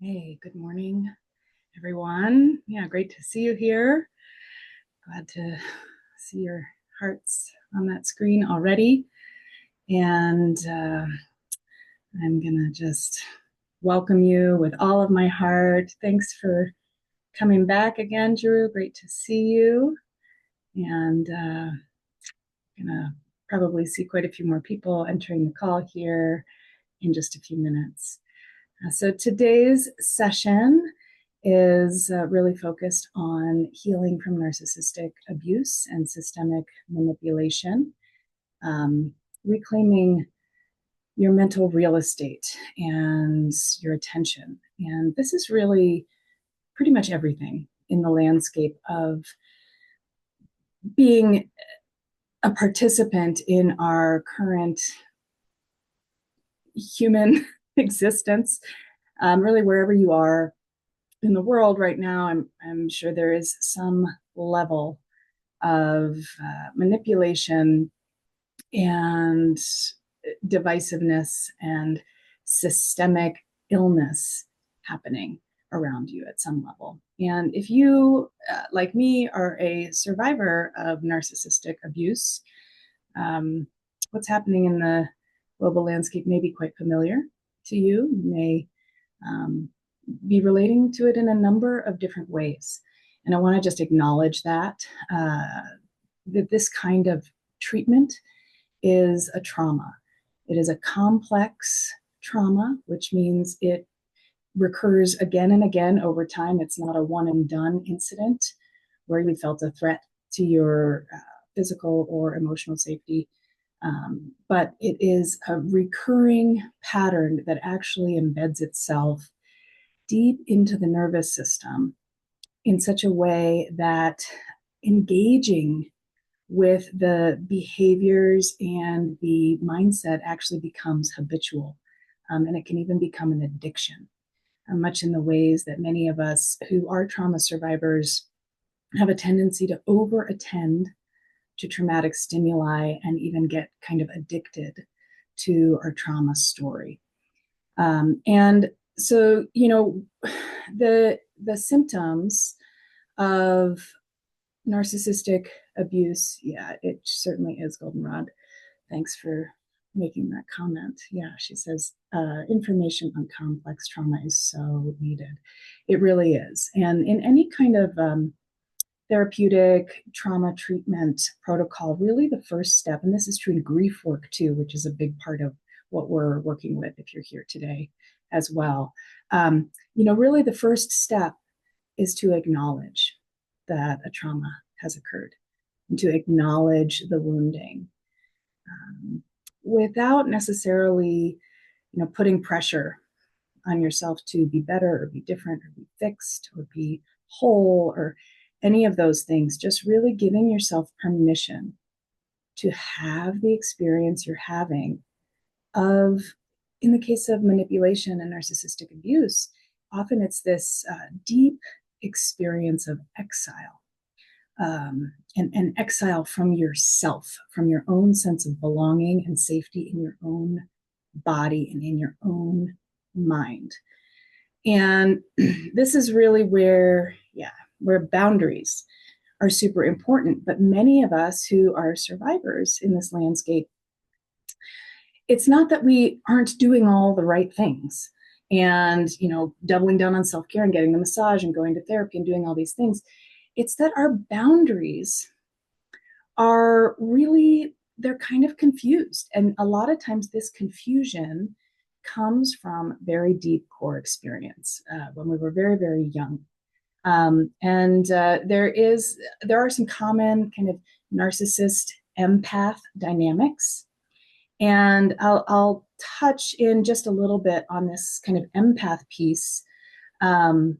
Hey, good morning, everyone. Yeah, great to see you here. Glad to see your hearts on that screen already. And I'm going to just welcome you with all of my heart. Thanks for coming back again, Drew. Great to see you. And I'm going to probably see quite a few more people entering the call here in just a few minutes. So today's session is really focused on healing from narcissistic abuse and systemic manipulation, reclaiming your mental real estate and your attention. And this is really pretty much everything in the landscape of being a participant in our current human existence, really wherever you are in the world right now. I'm sure there is some level of manipulation and divisiveness and systemic illness happening around you at some level. And if you, like me, are a survivor of narcissistic abuse, what's happening in the global landscape may be quite familiar to you. You may be relating to it in a number of different ways. And I want to just acknowledge that this kind of treatment is a trauma. It is a complex trauma, which means it recurs again and again over time. It's not a one and done incident where you felt a threat to your physical or emotional safety. But it is a recurring pattern that actually embeds itself deep into the nervous system in such a way that engaging with the behaviors and the mindset actually becomes habitual. And it can even become an addiction, much in the ways that many of us who are trauma survivors have a tendency to over-attend to traumatic stimuli and even get kind of addicted to our trauma story. And so, the symptoms of narcissistic abuse, yeah, it certainly is, Goldenrod. Thanks for making that comment. Yeah, she says information on complex trauma is so needed. It really is. And in any kind of therapeutic trauma treatment protocol, really the first step, and this is true in grief work too, which is a big part of what we're working with if you're here today as well. Really the first step is to acknowledge that a trauma has occurred and to acknowledge the wounding without necessarily, putting pressure on yourself to be better or be different or be fixed or be whole or any of those things. Just really giving yourself permission to have the experience you're having of, in the case of manipulation and narcissistic abuse, often it's this deep experience of exile, and exile from yourself, from your own sense of belonging and safety in your own body and in your own mind. And this is really where boundaries are super important. But many of us who are survivors in this landscape, it's not that we aren't doing all the right things and, doubling down on self-care and getting the massage and going to therapy and doing all these things. It's that our boundaries are really, they're kind of confused. And a lot of times this confusion comes from very deep core experience when we were very, very young. There are some common kind of narcissist empath dynamics. And I'll touch in just a little bit on this kind of empath piece. And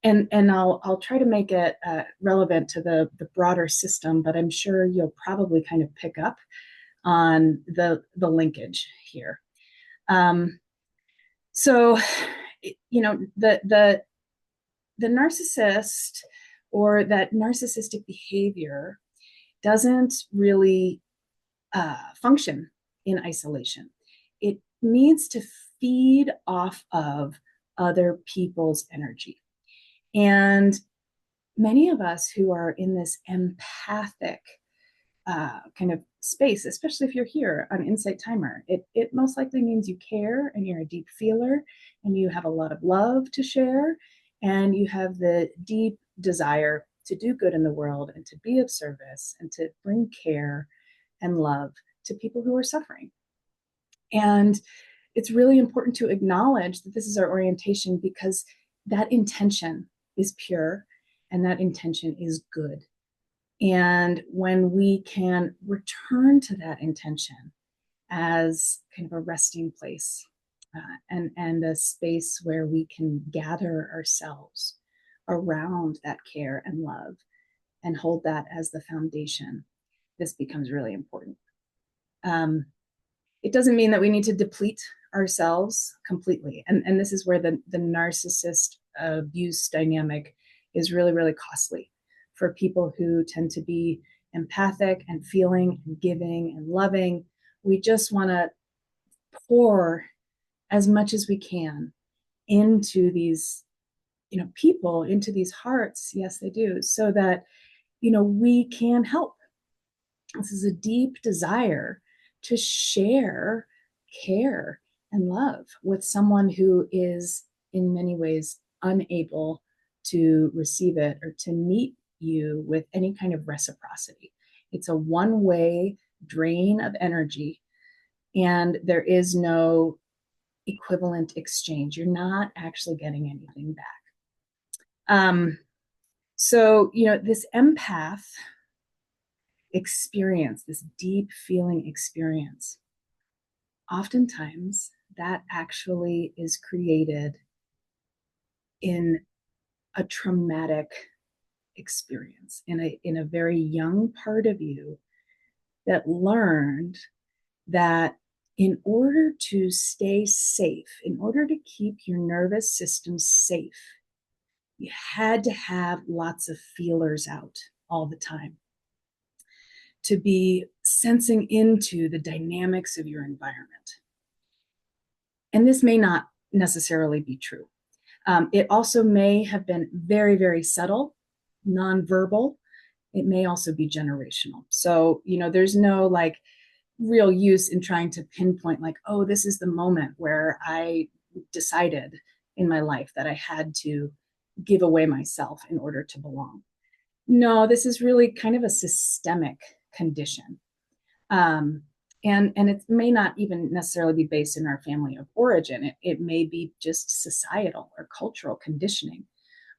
I'll try to make it relevant to the broader system, but I'm sure you'll probably kind of pick up on the linkage here. So, the narcissist or that narcissistic behavior doesn't really function in isolation. It needs to feed off of other people's energy. And many of us who are in this empathic kind of space, especially if you're here on Insight Timer, it most likely means you care and you're a deep feeler and you have a lot of love to share and you have the deep desire to do good in the world and to be of service and to bring care and love to people who are suffering. And it's really important to acknowledge that this is our orientation because that intention is pure and that intention is good. And when we can return to that intention as kind of a resting place and a space where we can gather ourselves around that care and love and hold that as the foundation, this becomes really important. It doesn't mean that we need to deplete ourselves completely. And this is where the narcissist abuse dynamic is really, really costly for people who tend to be empathic and feeling and giving and loving. We just want to pour as much as we can into these, people, into these hearts. Yes, they do. So that, we can help. This is a deep desire to share care and love with someone who is in many ways unable to receive it or to meet you with any kind of reciprocity. It's a one-way drain of energy and there is no equivalent exchange. You're not actually getting anything back. So, this empath experience, this deep feeling experience, oftentimes that actually is created in a traumatic experience, in a very young part of you that learned that in order to stay safe, in order to keep your nervous system safe, you had to have lots of feelers out all the time, to be sensing into the dynamics of your environment. And this may not necessarily be true. It also may have been very, very subtle, nonverbal. It may also be generational. So, there's no like real use in trying to pinpoint like, oh, this is the moment where I decided in my life that I had to give away myself in order to belong. No, this is really kind of a systemic condition. And it may not even necessarily be based in our family of origin. It may be just societal or cultural conditioning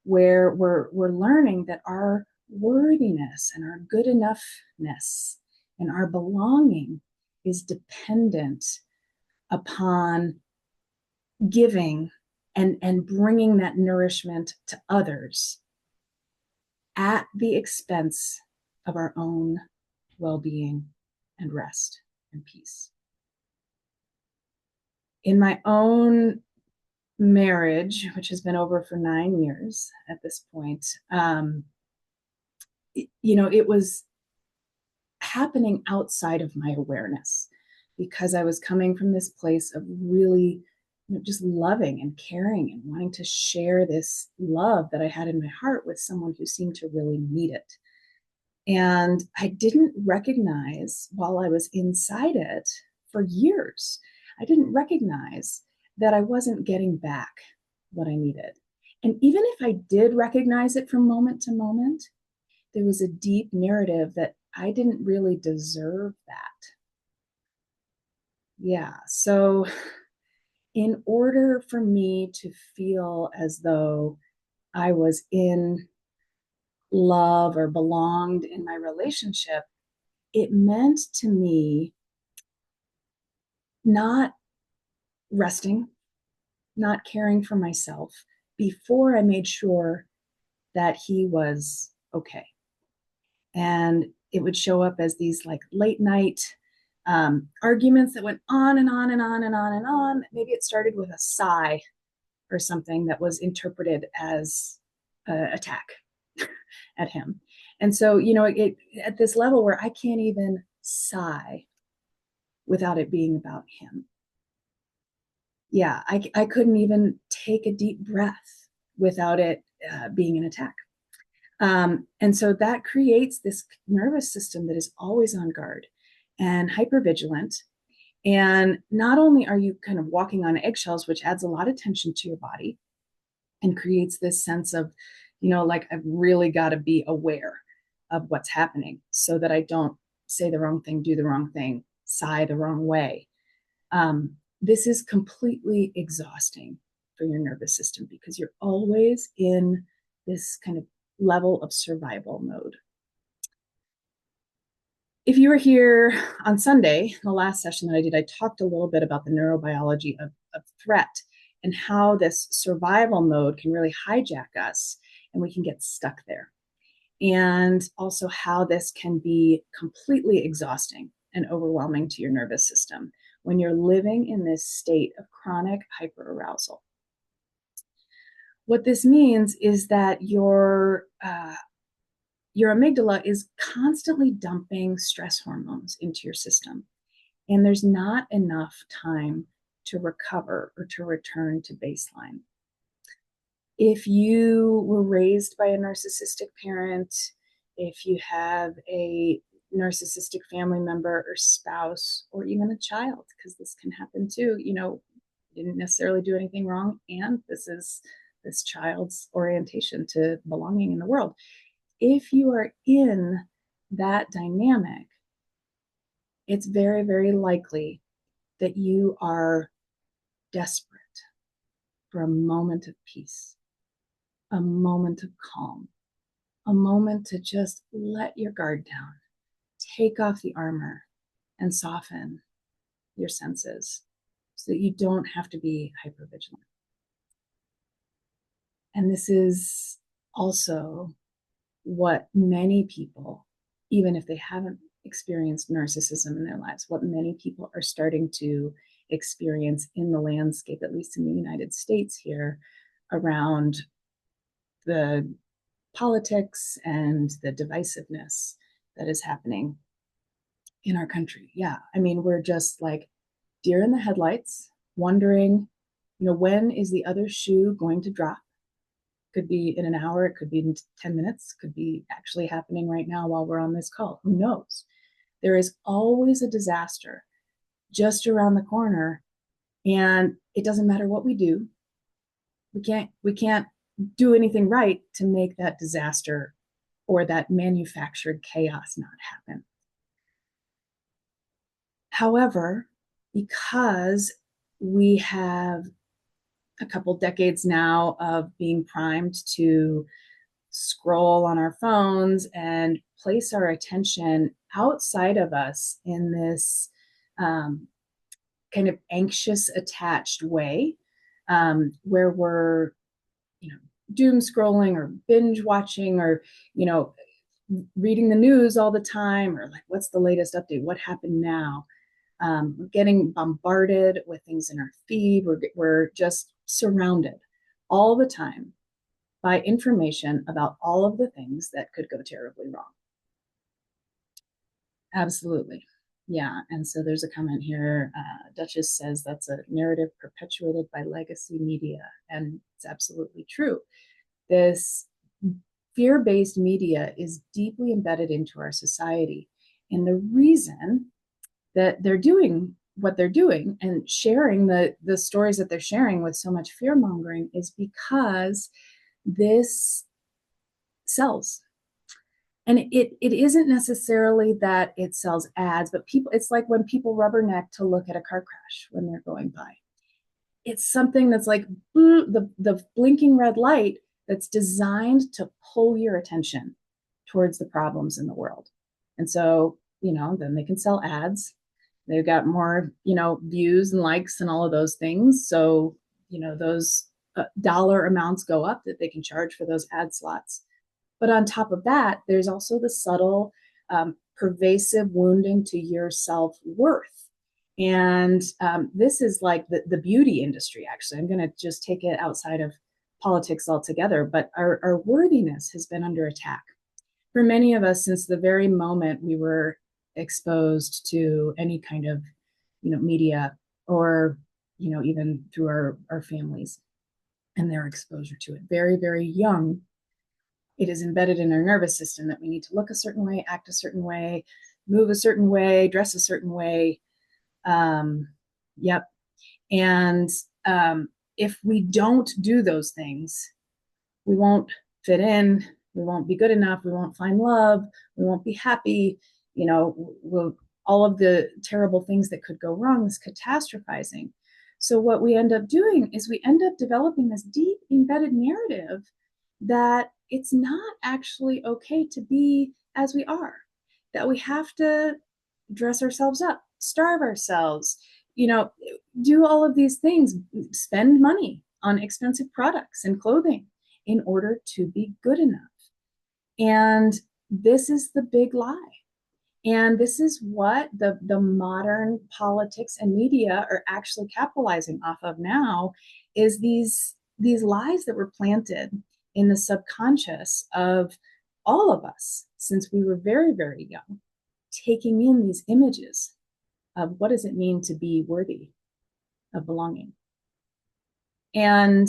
where we're learning that our worthiness and our good enoughness and our belonging is dependent upon giving and bringing that nourishment to others at the expense of our own well-being and rest and peace. In my own marriage, which has been over for 9 years at this point, it was happening outside of my awareness because I was coming from this place of really just loving and caring and wanting to share this love that I had in my heart with someone who seemed to really need it. And I didn't recognize while I was inside it for years, I didn't recognize that I wasn't getting back what I needed. And even if I did recognize it from moment to moment, there was a deep narrative that I didn't really deserve that. Yeah. So in order for me to feel as though I was in love or belonged in my relationship, it meant to me not resting, not caring for myself before I made sure that he was okay. And it would show up as these like late night arguments that went on and on and on and on and on. Maybe it started with a sigh or something that was interpreted as an attack at him. And so, it at this level where I can't even sigh without it being about him. Yeah, I couldn't even take a deep breath without it being an attack. And so that creates this nervous system that is always on guard and hypervigilant. And not only are you kind of walking on eggshells, which adds a lot of tension to your body and creates this sense of, like I've really got to be aware of what's happening so that I don't say the wrong thing, do the wrong thing, sigh the wrong way. This is completely exhausting for your nervous system because you're always in this kind of level of survival mode. If you were here on Sunday, the last session that I did, I talked a little bit about the neurobiology of threat and how this survival mode can really hijack us and we can get stuck there. And also how this can be completely exhausting and overwhelming to your nervous system when you're living in this state of chronic hyperarousal. What this means is that your amygdala is constantly dumping stress hormones into your system, and there's not enough time to recover or to return to baseline. If you were raised by a narcissistic parent, if you have a narcissistic family member or spouse, or even a child, because this can happen too, didn't necessarily do anything wrong, and this is this child's orientation to belonging in the world. If you are in that dynamic, it's very, very likely that you are desperate for a moment of peace, a moment of calm, a moment to just let your guard down, take off the armor, and soften your senses so that you don't have to be hypervigilant. And this is also what many people, even if they haven't experienced narcissism in their lives, what many people are starting to experience in the landscape, at least in the United States here, around the politics and the divisiveness that is happening in our country. Yeah, I mean, we're just like deer in the headlights, wondering, when is the other shoe going to drop? Could be in an hour, it could be in 10 minutes, could be actually happening right now while we're on this call. Who knows? There is always a disaster just around the corner, and it doesn't matter what we do. We can't do anything right to make that disaster or that manufactured chaos not happen. However, because we have a couple decades now of being primed to scroll on our phones and place our attention outside of us in this kind of anxious, attached way, where we're, doom scrolling or binge watching or, reading the news all the time, or like, what's the latest update? What happened now? We're getting bombarded with things in our feed. We're just surrounded all the time by information about all of the things that could go terribly wrong. Absolutely. Yeah. And so there's a comment here. Duchess says that's a narrative perpetuated by legacy media. And it's absolutely true. This fear-based media is deeply embedded into our society. And the reason that they're doing what they're doing and sharing the stories that they're sharing with so much fear mongering is because this sells. And it isn't necessarily that it sells ads, but it's like when people rubberneck to look at a car crash when they're going by. It's something that's like the blinking red light that's designed to pull your attention towards the problems in the world. And so, then they can sell ads. They've got more, views and likes and all of those things. So, those dollar amounts go up that they can charge for those ad slots. But on top of that, there's also the subtle, pervasive wounding to your self-worth. And this is like the beauty industry, actually. I'm going to just take it outside of politics altogether, but our worthiness has been under attack for many of us since the very moment we were exposed to any kind of, media or even through our families and their exposure to it. Very, very young, it is embedded in our nervous system that we need to look a certain way, act a certain way, move a certain way, dress a certain way. Yep. And if we don't do those things, we won't fit in, we won't be good enough, we won't find love, we won't be happy, all of the terrible things that could go wrong, this catastrophizing. So what we end up doing is we end up developing this deep embedded narrative that it's not actually okay to be as we are, that we have to dress ourselves up, starve ourselves, do all of these things, spend money on expensive products and clothing in order to be good enough. And this is the big lie. And this is what the modern politics and media are actually capitalizing off of now, is these lies that were planted in the subconscious of all of us since we were very, very young, taking in these images of what does it mean to be worthy of belonging. And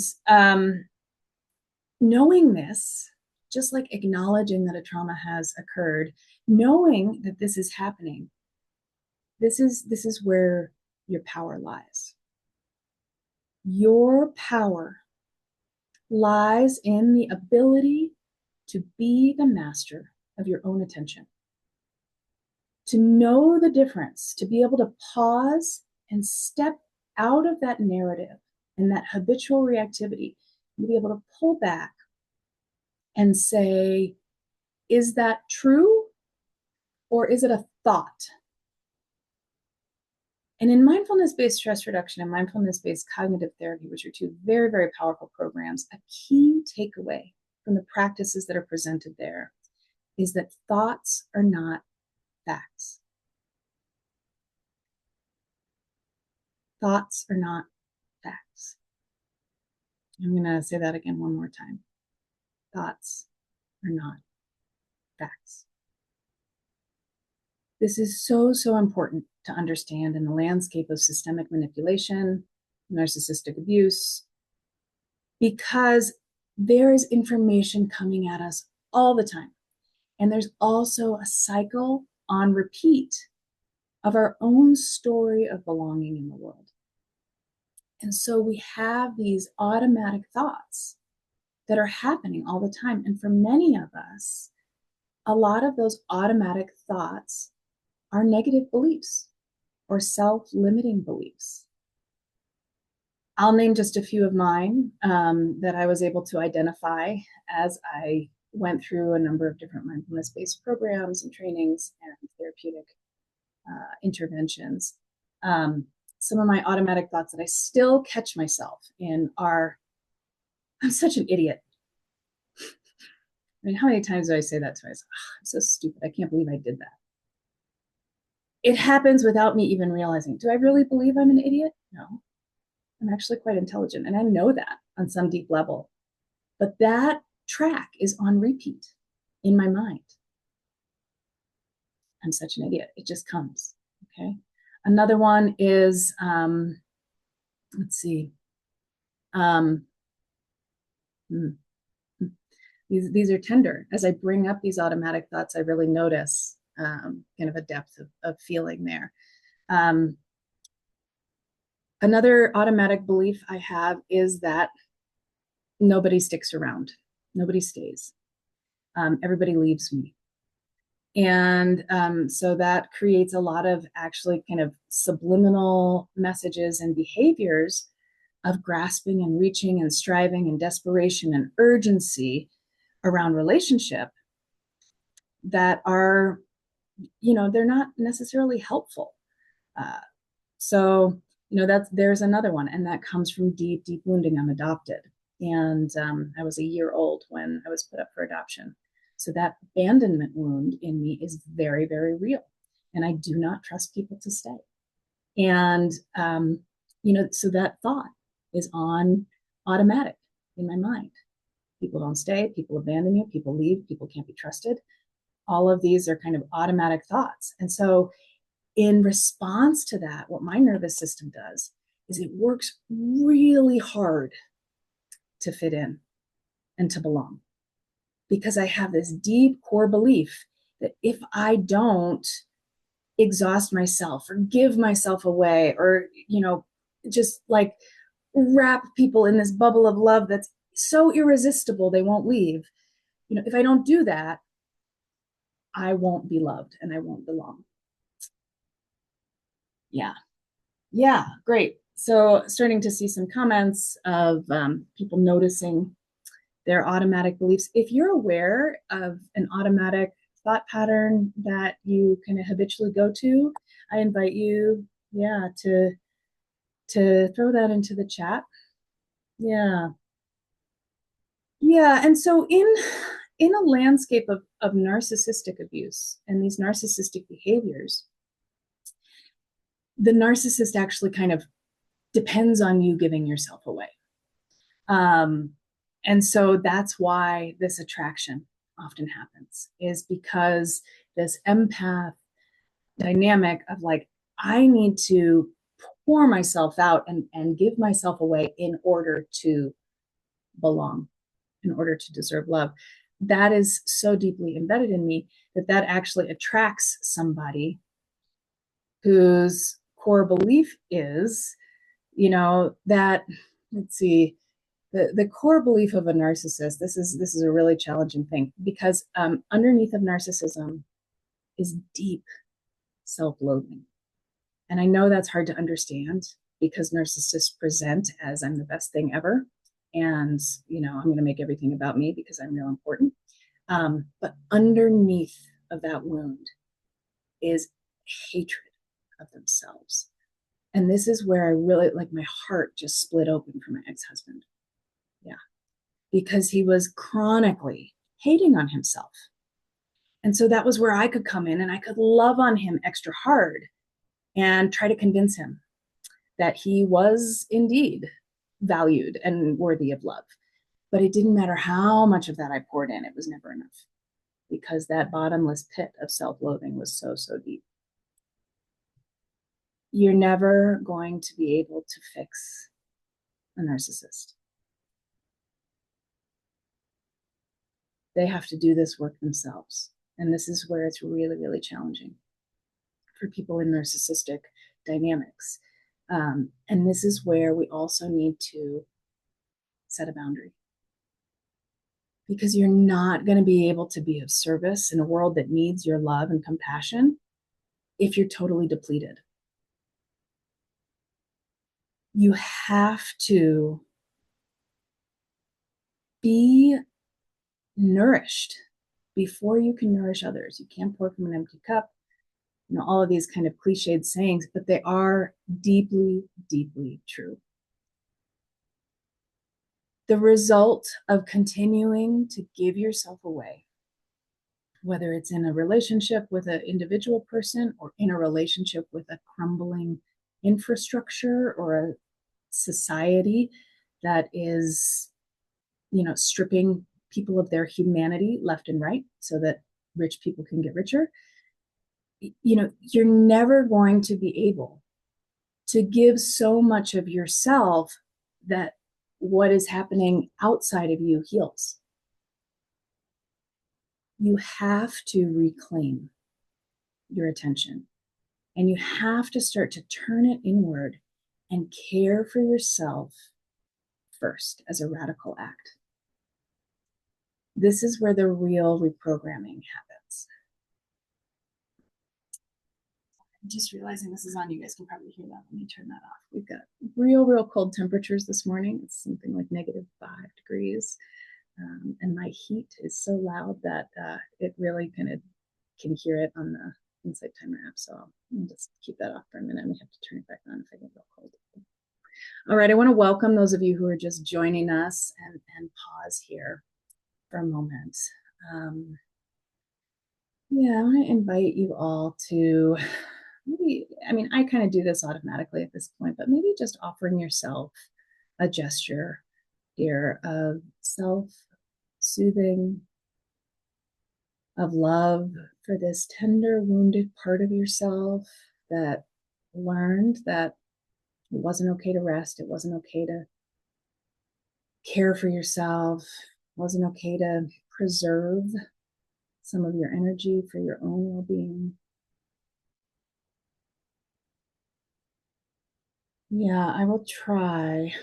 knowing this, just like acknowledging that a trauma has occurred, knowing that this is happening, this is where your power lies. Your power lies in the ability to be the master of your own attention, to know the difference, to be able to pause and step out of that narrative and that habitual reactivity, and be able to pull back and say, is that true or is it a thought? And in mindfulness-based stress reduction and mindfulness-based cognitive therapy, which are two very, very powerful programs, a key takeaway from the practices that are presented there is that thoughts are not facts. Thoughts are not facts. I'm going to say that again one more time. Thoughts are not facts. This is so, so important to understand in the landscape of systemic manipulation, narcissistic abuse, because there is information coming at us all the time. And there's also a cycle on repeat of our own story of belonging in the world. And so we have these automatic thoughts that are happening all the time. And for many of us, a lot of those automatic thoughts are negative beliefs or self-limiting beliefs. I'll name just a few of mine that I was able to identify as I went through a number of different mindfulness-based programs and trainings and therapeutic interventions. Some of my automatic thoughts that I still catch myself in are, I'm such an idiot. I mean, how many times do I say that to myself? Oh, I'm so stupid. I can't believe I did that. It happens without me even realizing. Do I really believe I'm an idiot? No. I'm actually quite intelligent, and I know that on some deep level. But that track is on repeat in my mind. I'm such an idiot. It just comes. Okay. Another one is, let's see. These are tender. As I bring up these automatic thoughts, I really notice kind of a depth of feeling there. Another automatic belief I have is that nobody sticks around. Nobody stays. Everybody leaves me. And so that creates a lot of actually kind of subliminal messages and behaviors of grasping and reaching and striving and desperation and urgency around relationship that are, they're not necessarily helpful. So there's another one, and that comes from deep, deep wounding. I'm adopted, and I was a year old when I was put up for adoption. So that abandonment wound in me is very, very real, and I do not trust people to stay. And so that thought is on automatic in my mind. People don't stay, people abandon you, people leave, people can't be trusted. All of these are kind of automatic thoughts. And so in response to that, what my nervous system does is it works really hard to fit in and to belong, because I have this deep core belief that if I don't exhaust myself or give myself away, or, just like wrap people in this bubble of love that's so irresistible they won't leave, if I don't do that, I won't be loved and I won't belong. Yeah, great. So starting to see some comments of people noticing their automatic beliefs. If you're aware of an automatic thought pattern that you kind of habitually go to, I invite you, to throw that into the chat. Yeah, and so in a landscape of narcissistic abuse and these narcissistic behaviors, the narcissist actually kind of depends on you giving yourself away. And so that's why this attraction often happens, is because this empath dynamic of like, I need to pour myself out and give myself away in order to belong, in order to deserve love. That is so deeply embedded in me that actually attracts somebody whose core belief is, that, let's see, the core belief of a narcissist, this is a really challenging thing, because underneath of narcissism is deep self-loathing. And I know that's hard to understand, because narcissists present as, I'm the best thing ever, and I'm going to make everything about me because I'm real important. But underneath of that wound is hatred of themselves. And this is where I really, like, my heart just split open for my ex-husband. Yeah. Because he was chronically hating on himself. And so that was where I could come in and I could love on him extra hard and try to convince him that he was indeed valued and worthy of love. But it didn't matter how much of that I poured in, it was never enough, because that bottomless pit of self-loathing was so, so deep. You're never going to be able to fix a narcissist. They have to do this work themselves. And this is where it's really, really challenging for people in narcissistic dynamics. And this is where we also need to set a boundary, because you're not going to be able to be of service in a world that needs your love and compassion if you're totally depleted. You have to be nourished before you can nourish others. You can't pour from an empty cup. All of these kind of cliched sayings, but they are deeply, deeply true. The result of continuing to give yourself away, whether it's in a relationship with an individual person or in a relationship with a crumbling infrastructure or a society that is, stripping people of their humanity left and right so that rich people can get richer, you're never going to be able to give so much of yourself that what is happening outside of you heals. You have to reclaim your attention, and you have to start to turn it inward and care for yourself first as a radical act. This is where the real reprogramming happens. I'm just realizing this is on. You guys can probably hear that. Let me turn that off. We've got real, real cold temperatures this morning. It's something like -5 degrees. And my heat is so loud that it really kind of can hear it on the Insight Timer app. So I'll just keep that off for a minute. We have to turn it back on if I get real cold. All right, I want to welcome those of you who are just joining us and pause here for a moment. I want to invite you all to maybe, I kind of do this automatically at this point, but maybe just offering yourself a gesture here of self-soothing, of love for this tender, wounded part of yourself that learned that It wasn't okay to rest. It wasn't okay to care for yourself. It wasn't okay to preserve some of your energy for your own well-being. Yeah, I will try.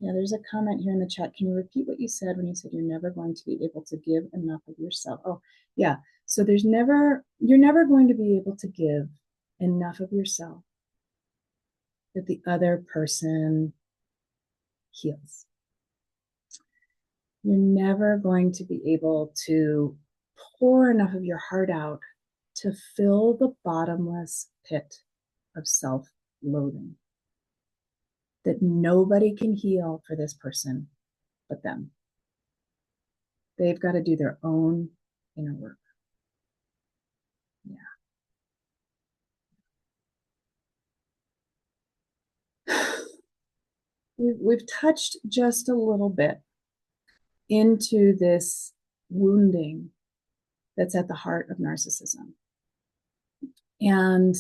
Yeah, there's a comment here in the chat. Can you repeat what you said when you said you're never going to be able to give enough of yourself? Oh, yeah. So you're never going to be able to give enough of yourself that the other person heals. You're never going to be able to pour enough of your heart out to fill the bottomless pit of self-loathing that nobody can heal for this person but them. They've got to do their own inner work. Yeah. We've touched just a little bit into this wounding that's at the heart of narcissism. And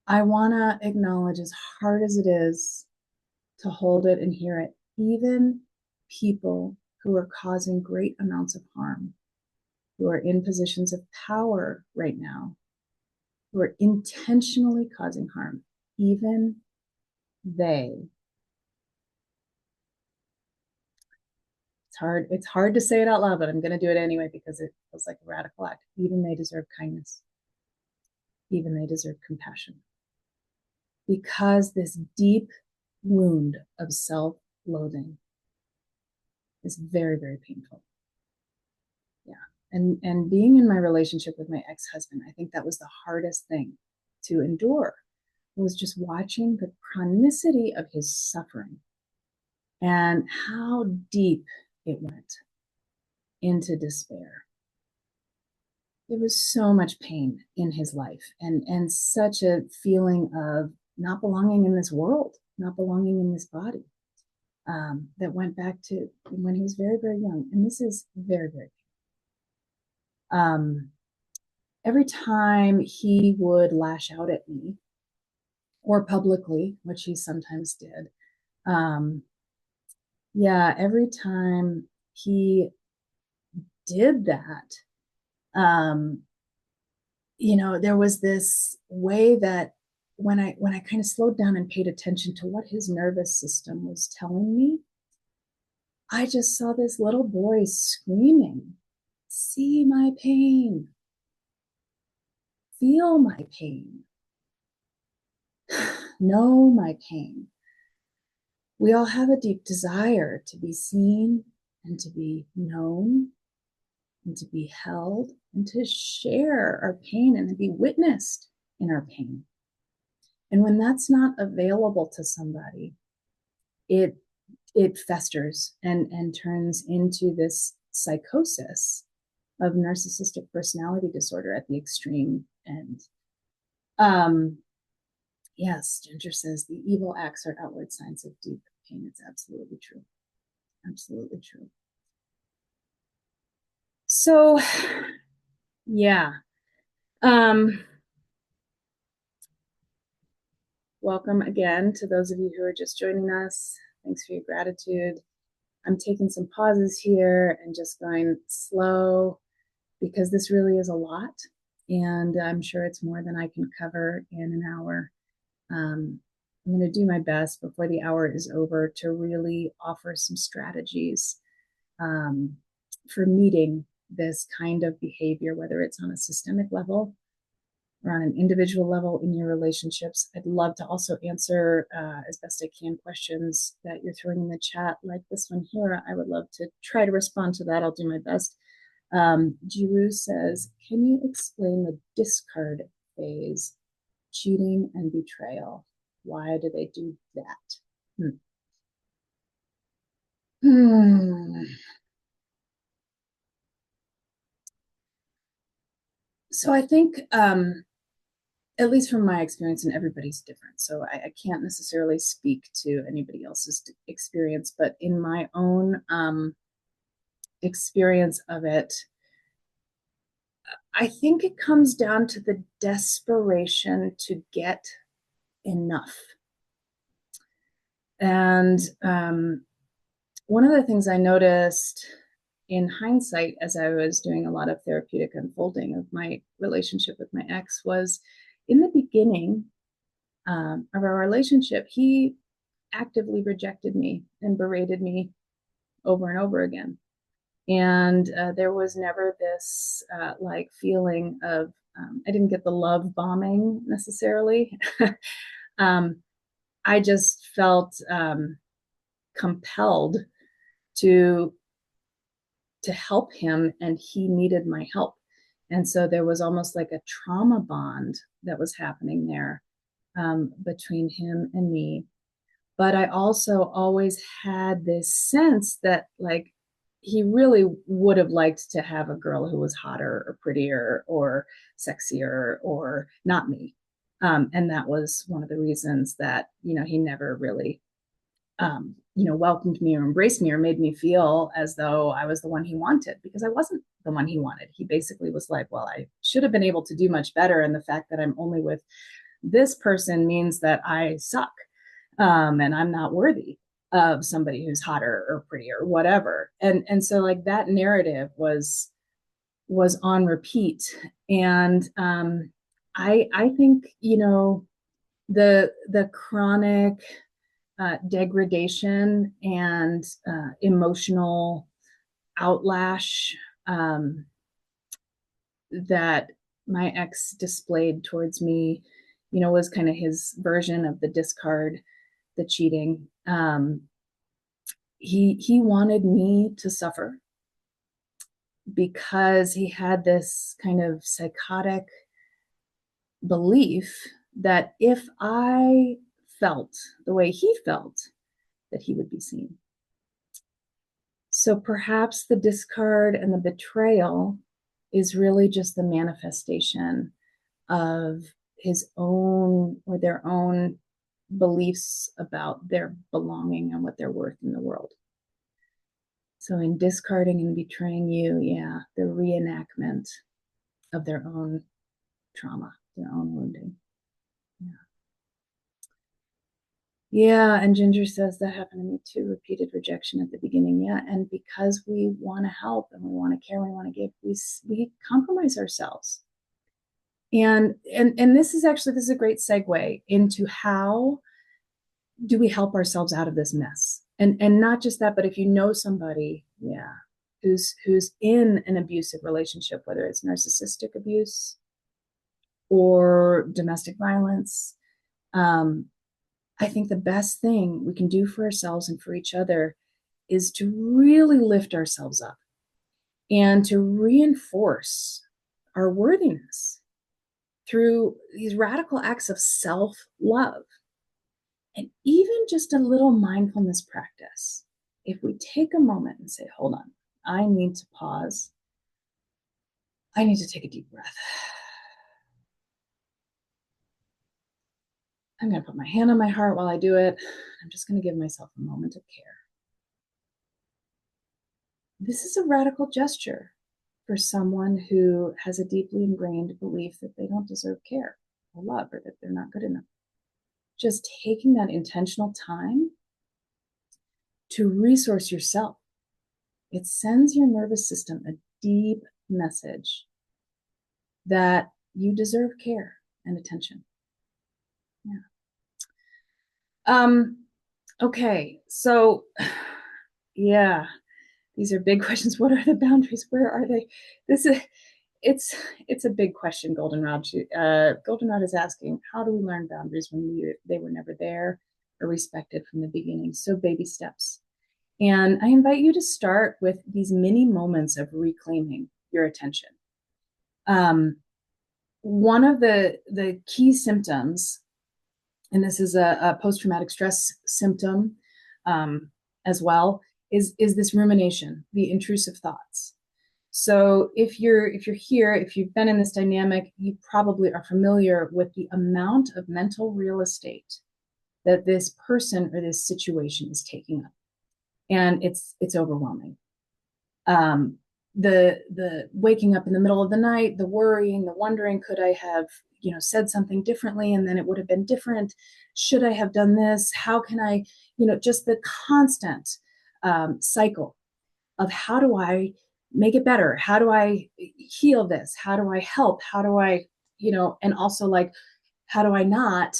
I want to acknowledge, as hard as it is to hold it and hear it, even people who are causing great amounts of harm, who are in positions of power right now, who are intentionally causing harm, even they, it's hard to say it out loud, but I'm going to do it anyway because it feels like a radical act. Even they deserve kindness. Even they deserve compassion. Because this deep wound of self-loathing is very, very painful. Yeah. And being in my relationship with my ex-husband, I think that was the hardest thing to endure, was just watching the chronicity of his suffering and how deep it went into despair. There was so much pain in his life and such a feeling of not belonging in this world, not belonging in this body, that went back to when he was very, very young. And this is very, very every time he would lash out at me, or publicly, which he sometimes did, yeah, every time he did that, there was this way that when I kind of slowed down and paid attention to what his nervous system was telling me, I just saw this little boy screaming, "See my pain, feel my pain, know my pain." We all have a deep desire to be seen and to be known and to be held and to share our pain and to be witnessed in our pain. And when that's not available to somebody, it festers and turns into this psychosis of narcissistic personality disorder at the extreme end. Yes, Ginger says the evil acts are outward signs of deep pain. It's absolutely true. Absolutely true. So, yeah. Welcome again to those of you who are just joining us. Thanks for your gratitude. I'm taking some pauses here and just going slow because this really is a lot. And I'm sure it's more than I can cover in an hour. I'm going to do my best before the hour is over to really offer some strategies for meeting this kind of behavior, whether it's on a systemic level or on an individual level in your relationships. I'd love to also answer as best I can questions that you're throwing in the chat, like this one here. I would love to try to respond to that. I'll do my best. Jiru says, can you explain the discard phase, cheating and betrayal? Why do they do that? So I think, at least from my experience, and everybody's different, so I can't necessarily speak to anybody else's experience, but in my own experience of it, I think it comes down to the desperation to get enough. And one of the things I noticed in hindsight as I was doing a lot of therapeutic unfolding of my relationship with my ex was in the beginning of our relationship, he actively rejected me and berated me over and over again. And there was never this like feeling of, I didn't get the love bombing necessarily. um, I just felt compelled to help him, and he needed my help. And so there was almost like a trauma bond that was happening there between him and me. But I also always had this sense that, like, he really would have liked to have a girl who was hotter or prettier or sexier or not me. And that was one of the reasons that, he never really, welcomed me or embraced me or made me feel as though I was the one he wanted, because I wasn't the one he wanted. He basically was like, well, I should have been able to do much better. And the fact that I'm only with this person means that I suck, and I'm not worthy of somebody who's hotter or prettier or whatever. And so like that narrative was on repeat. And I think, the chronic degradation and emotional outlash that my ex displayed towards me, was kind of his version of the discard, the cheating. He wanted me to suffer because he had this kind of psychotic belief that if I felt the way he felt, that he would be seen. So perhaps the discard and the betrayal is really just the manifestation of his own or their own beliefs about their belonging and what they're worth in the world. So in discarding and betraying you, yeah, the reenactment of their own trauma, their own wounding. Yeah. Yeah, and Ginger says that happened to me too, repeated rejection at the beginning. Yeah, and because we want to help and we want to care, we want to give, we compromise ourselves. And this is a great segue into how do we help ourselves out of this mess? And not just that, but if you know somebody, yeah, who's in an abusive relationship, whether it's narcissistic abuse or domestic violence, I think the best thing we can do for ourselves and for each other is to really lift ourselves up and to reinforce our worthiness through these radical acts of self-love. And even just a little mindfulness practice. If we take a moment and say, hold on, I need to pause. I need to take a deep breath. I'm going to put my hand on my heart while I do it. I'm just going to give myself a moment of care. This is a radical gesture for someone who has a deeply ingrained belief that they don't deserve care or love, or that they're not good enough. Just taking that intentional time to resource yourself, it sends your nervous system a deep message that you deserve care and attention. Yeah. Okay, so yeah, these are big questions. What are the boundaries? Where are they? It's a big question. Goldenrod is asking, how do we learn boundaries when they were never there or respected from the beginning? So baby steps. And I invite you to start with these mini moments of reclaiming your attention. One of the key symptoms, and this is a post-traumatic stress symptom as well, is this rumination, the intrusive thoughts. So if you're here, if you've been in this dynamic, you probably are familiar with the amount of mental real estate that this person or this situation is taking up, and it's overwhelming. The waking up in the middle of the night, the worrying, the wondering, could I have said something differently and then it would have been different. Should I have done this? How can I, just the constant cycle of how do I make it better? How do I heal this? How do I help? How do I, and also like, how do I not,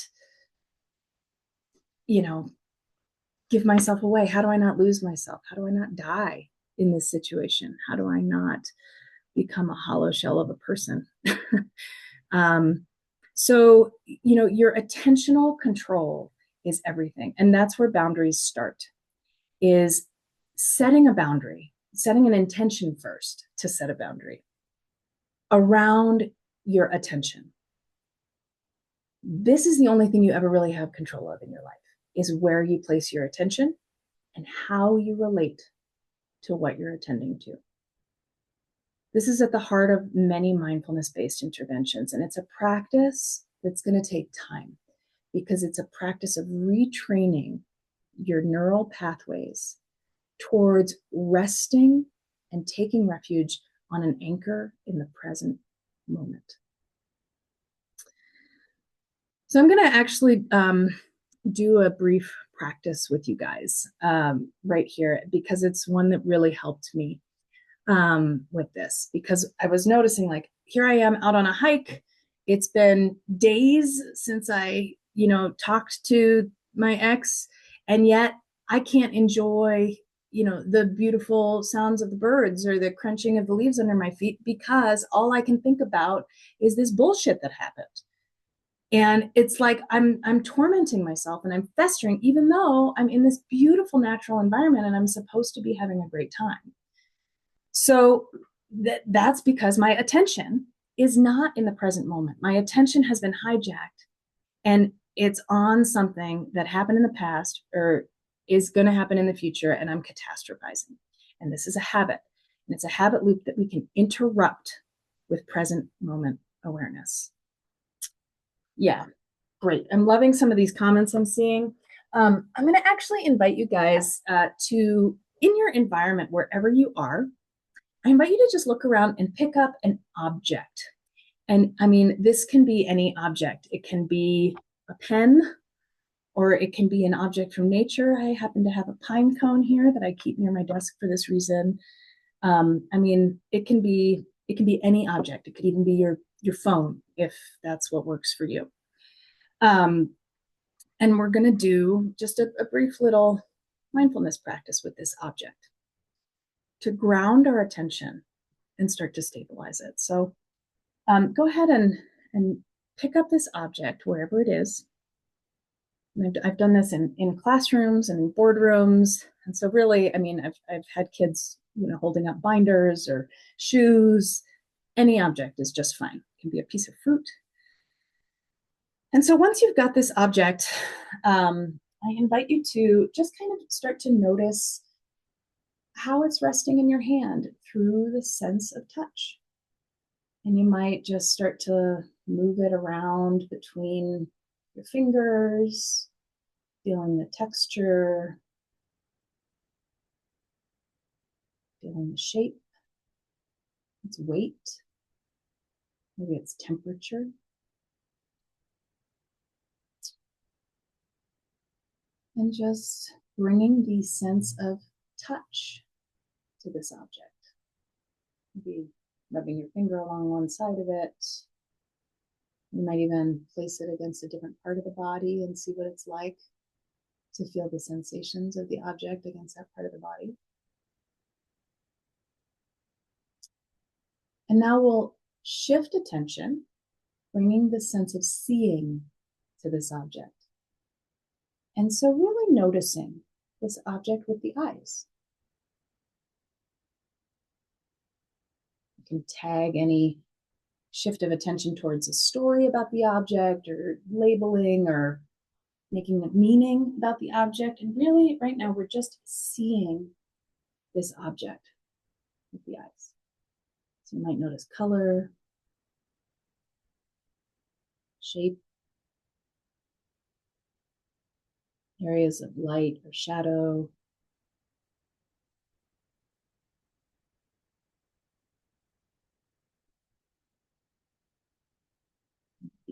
give myself away? How do I not lose myself? How do I not die in this situation? How do I not become a hollow shell of a person? So, your attentional control is everything. And that's where boundaries start, is setting a boundary, setting an intention first to set a boundary around your attention. This is the only thing you ever really have control of in your life, is where you place your attention and how you relate to what you're attending to. This is at the heart of many mindfulness-based interventions, and it's a practice that's going to take time because it's a practice of retraining your neural pathways towards resting and taking refuge on an anchor in the present moment. So I'm going to actually do a brief practice with you guys right here, because it's one that really helped me with this, because I was noticing, like, here I am out on a hike. It's been days since I, talked to my ex, and yet I can't enjoy, the beautiful sounds of the birds or the crunching of the leaves under my feet, because all I can think about is this bullshit that happened. And it's like I'm tormenting myself and I'm festering, even though I'm in this beautiful natural environment and I'm supposed to be having a great time. So that's because my attention is not in the present moment. My attention has been hijacked and it's on something that happened in the past or is going to happen in the future, and I'm catastrophizing. And this is a habit. And it's a habit loop that we can interrupt with present moment awareness. Yeah, great. I'm loving some of these comments I'm seeing. I'm going to actually invite you guys to, in your environment, wherever you are, I invite you to just look around and pick up an object. And I mean, this can be any object. It can be a pen, or it can be an object from nature. I happen to have a pine cone here that I keep near my desk for this reason. I mean, it can be any object. It could even be your phone, if that's what works for you. And we're going to do just a brief little mindfulness practice with this object to ground our attention and start to stabilize it. So go ahead and pick up this object wherever it is. I've done this in classrooms and in boardrooms. And so really, I mean, I've had kids, holding up binders or shoes. Any object is just fine. It can be a piece of fruit. And so once you've got this object, I invite you to just kind of start to notice how it's resting in your hand through the sense of touch. And you might just start to move it around between your fingers, feeling the texture, feeling the shape, its weight, maybe its temperature. And just bringing the sense of touch to this object. Maybe rubbing your finger along one side of it. You might even place it against a different part of the body and see what it's like to feel the sensations of the object against that part of the body. And now we'll shift attention, bringing the sense of seeing to this object. And so really noticing this object with the eyes. You can tag any shift of attention towards a story about the object, or labeling, or making the meaning about the object. And really, right now, we're just seeing this object with the eyes. So you might notice color, shape, areas of light or shadow.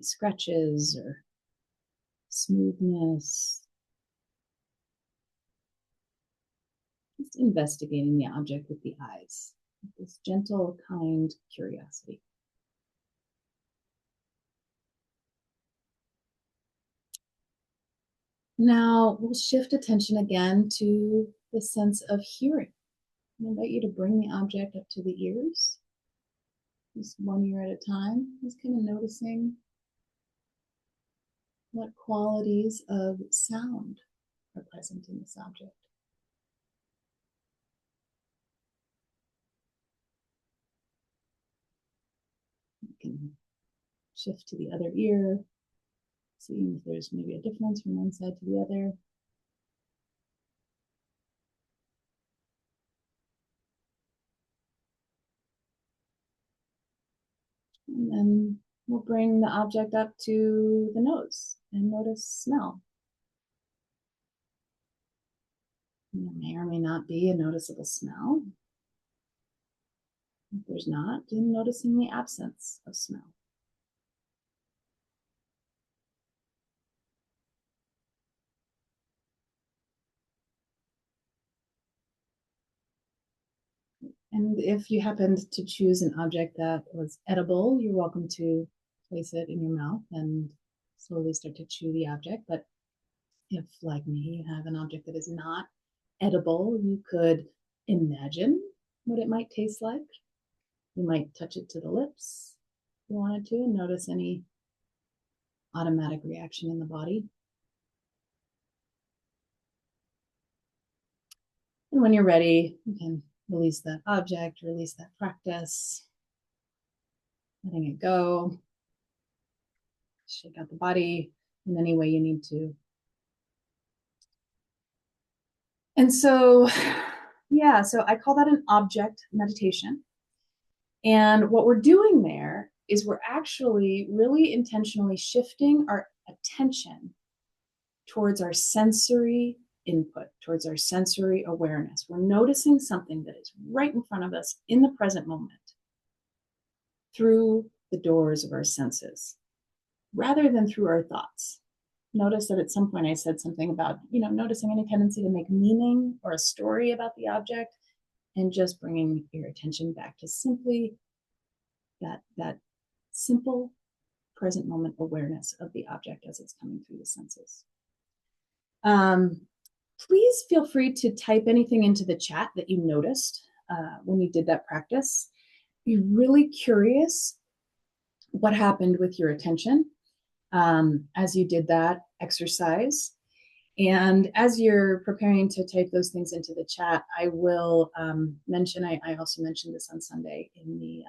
scratches or smoothness. Just investigating the object with the eyes, with this gentle, kind curiosity. Now we'll shift attention again to the sense of hearing. I invite you to bring the object up to the ears, just one ear at a time, just kind of noticing what qualities of sound are present in this object. You can shift to the other ear, seeing if there's maybe a difference from one side to the other. And then we'll bring the object up to the nose and notice smell. There may or may not be a noticeable smell. If there's not, then noticing the absence of smell. And if you happened to choose an object that was edible, you're welcome to place it in your mouth and slowly start to chew the object. But if, like me, you have an object that is not edible, you could imagine what it might taste like. You might touch it to the lips if you wanted to, and notice any automatic reaction in the body. And when you're ready, you can release that object, release that practice, letting it go. Shake out the body in any way you need to. And so, yeah, so I call that an object meditation. And what we're doing there is we're actually really intentionally shifting our attention towards our sensory input, towards our sensory awareness. We're noticing something that is right in front of us in the present moment through the doors of our senses, rather than through our thoughts. Notice that at some point I said something about, noticing any tendency to make meaning or a story about the object, and just bringing your attention back to simply that simple present moment awareness of the object as it's coming through the senses. Please feel free to type anything into the chat that you noticed when you did that practice. Be really curious what happened with your attention as you did that exercise. And as you're preparing to type those things into the chat, I will mention, I also mentioned this on Sunday in the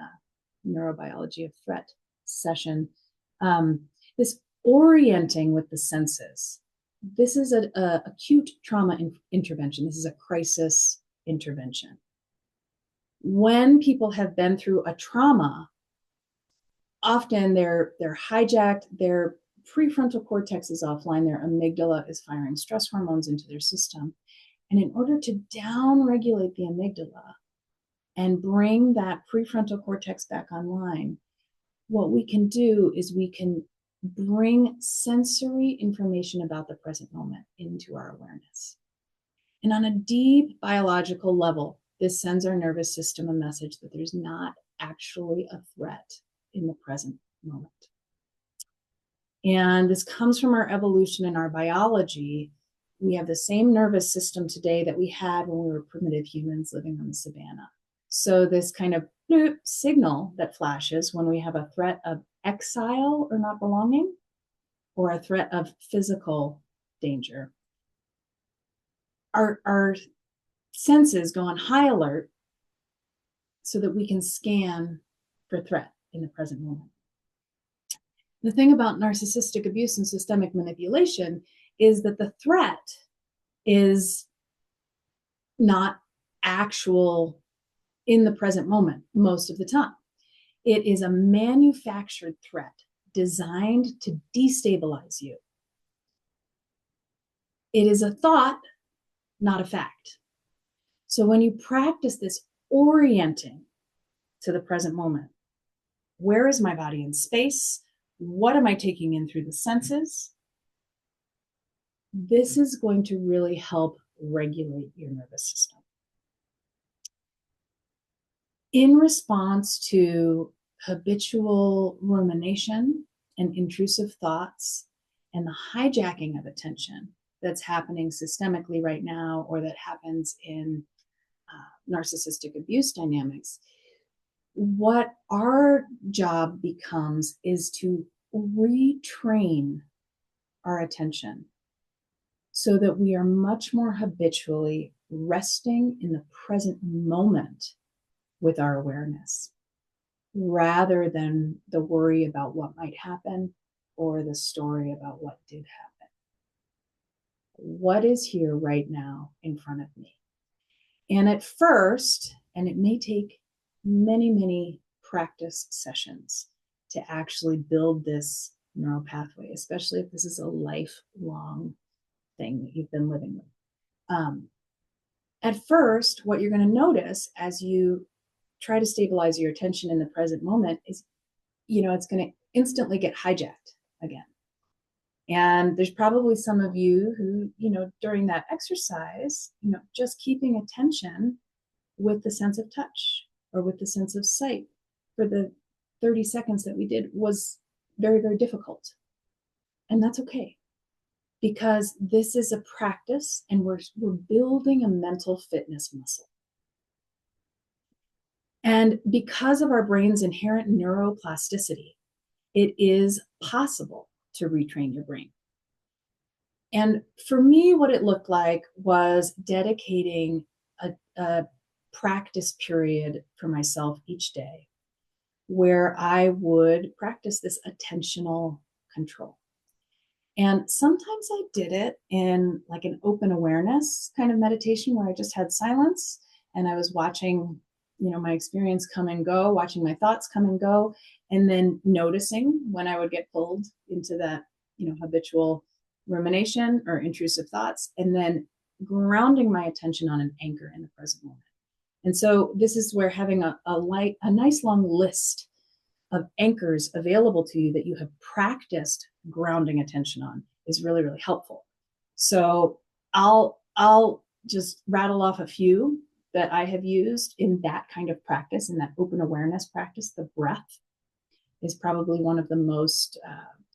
neurobiology of threat session, this orienting with the senses. This is an acute trauma intervention. This is a crisis intervention. When people have been through a trauma, often they're hijacked, their prefrontal cortex is offline, their amygdala is firing stress hormones into their system. And in order to downregulate the amygdala and bring that prefrontal cortex back online, what we can do is we can bring sensory information about the present moment into our awareness. And on a deep biological level, this sends our nervous system a message that there's not actually a threat in the present moment. And this comes from our evolution and our biology. We have the same nervous system today that we had when we were primitive humans living on the savannah. So this kind of bloop signal that flashes when we have a threat of exile or not belonging, or a threat of physical danger, our senses go on high alert so that we can scan for threat in the present moment. The thing about narcissistic abuse and systemic manipulation is that the threat is not actual in the present moment most of the time. It is a manufactured threat designed to destabilize you. It is a thought, not a fact. So when you practice this orienting to the present moment, where is my body in space? What am I taking in through the senses? This is going to really help regulate your nervous system. In response to habitual rumination and intrusive thoughts and the hijacking of attention that's happening systemically right now, or that happens in narcissistic abuse dynamics, what our job becomes is to retrain our attention so that we are much more habitually resting in the present moment with our awareness, rather than the worry about what might happen or the story about what did happen. What is here right now in front of me? And at first, and it may take many, many practice sessions to actually build this neural pathway, especially if this is a lifelong thing that you've been living with. At first, what you're going to notice as you try to stabilize your attention in the present moment is, it's going to instantly get hijacked again. And there's probably some of you who, during that exercise, just keeping attention with the sense of touch or with the sense of sight for the 30 seconds that we did was very, very difficult. And that's okay, because this is a practice and we're building a mental fitness muscle. And because of our brain's inherent neuroplasticity, it is possible to retrain your brain. And for me, what it looked like was dedicating a practice period for myself each day where I would practice this attentional control. And sometimes I did it in like an open awareness kind of meditation where I just had silence and I was watching, my experience come and go, watching my thoughts come and go, and then noticing when I would get pulled into that, habitual rumination or intrusive thoughts, and then grounding my attention on an anchor in the present moment. And so this is where having a nice long list of anchors available to you that you have practiced grounding attention on is really, really helpful. So I'll just rattle off a few that I have used in that kind of practice, in that open awareness practice. The breath is probably one of the most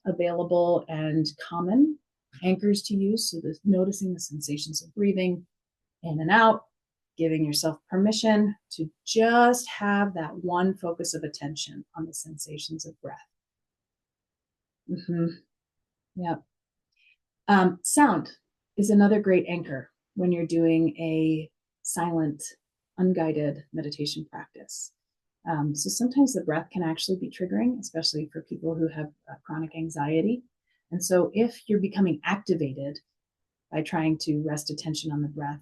available and common anchors to use. So noticing the sensations of breathing in and out, giving yourself permission to just have that one focus of attention on the sensations of breath. Yeah. Sound is another great anchor when you're doing a silent, unguided meditation practice. So sometimes the breath can actually be triggering, especially for people who have chronic anxiety. And so if you're becoming activated by trying to rest attention on the breath,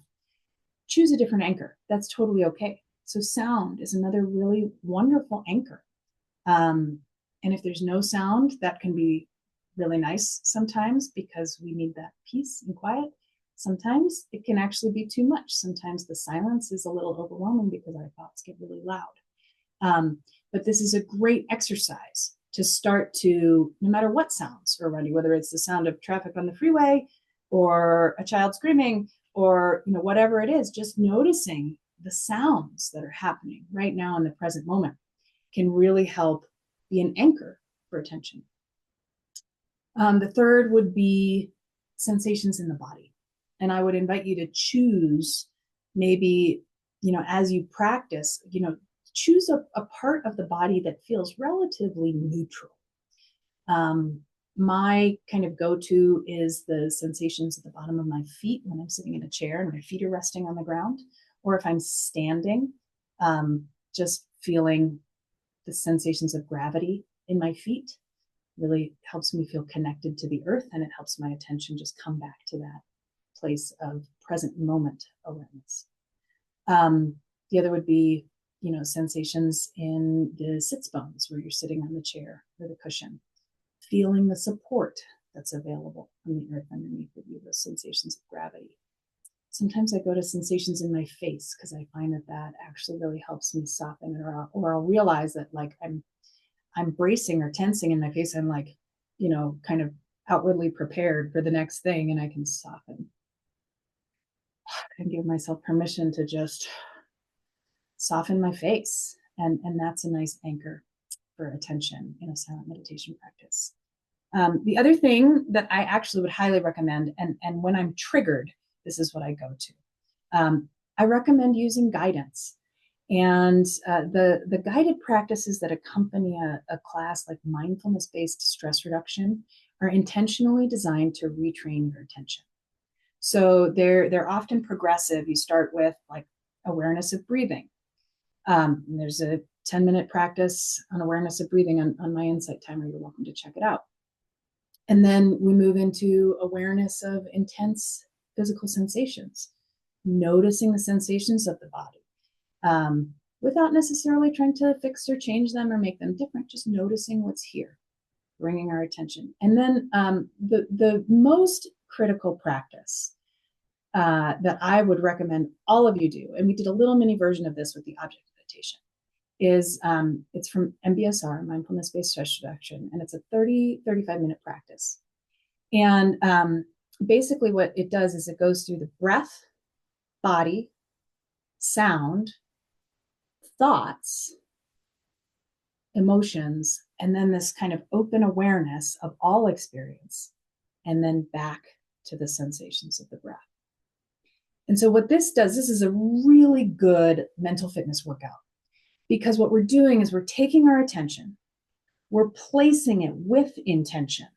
choose a different anchor. That's totally okay. So sound is another really wonderful anchor. And if there's no sound, that can be really nice sometimes because we need that peace and quiet. Sometimes it can actually be too much. Sometimes the silence is a little overwhelming because our thoughts get really loud. But this is a great exercise to start to, no matter what sounds are around you, whether it's the sound of traffic on the freeway or a child screaming or whatever it is, just noticing the sounds that are happening right now in the present moment can really help be an anchor for attention. The third would be sensations in the body. And I would invite you to choose maybe, as you practice, choose a part of the body that feels relatively neutral. My kind of go-to is the sensations at the bottom of my feet when I'm sitting in a chair and my feet are resting on the ground, or if I'm standing, just feeling the sensations of gravity in my feet really helps me feel connected to the earth, and it helps my attention just come back to that place of present moment awareness. The other would be, sensations in the sits bones where you're sitting on the chair or the cushion, feeling the support that's available from the earth underneath of you, those sensations of gravity. Sometimes I go to sensations in my face because I find that actually really helps me soften, or I'll realize that like I'm bracing or tensing in my face, I'm like, kind of outwardly prepared for the next thing, and I can soften and give myself permission to just soften my face. And that's a nice anchor for attention in a silent meditation practice. The other thing that I actually would highly recommend, and when I'm triggered, this is what I go to. I recommend using guidance. And the guided practices that accompany a class like mindfulness-based stress reduction are intentionally designed to retrain your attention. So they're often progressive. You start with like awareness of breathing. There's a 10-minute practice on awareness of breathing on my Insight Timer. You're welcome to check it out. And then we move into awareness of intense physical sensations, noticing the sensations of the body, without necessarily trying to fix or change them or make them different, just noticing what's here, bringing our attention. And then the most critical practice that I would recommend all of you do, and we did a little mini version of this with the object meditation, is it's from MBSR, mindfulness-based stress reduction, and it's a 35-minute practice. And basically what it does is it goes through the breath, body, sound, thoughts, emotions, and then this kind of open awareness of all experience, and then back to the sensations of the breath. And so what this does, this is a really good mental fitness workout, because what we're doing is we're taking our attention, we're placing it with intention.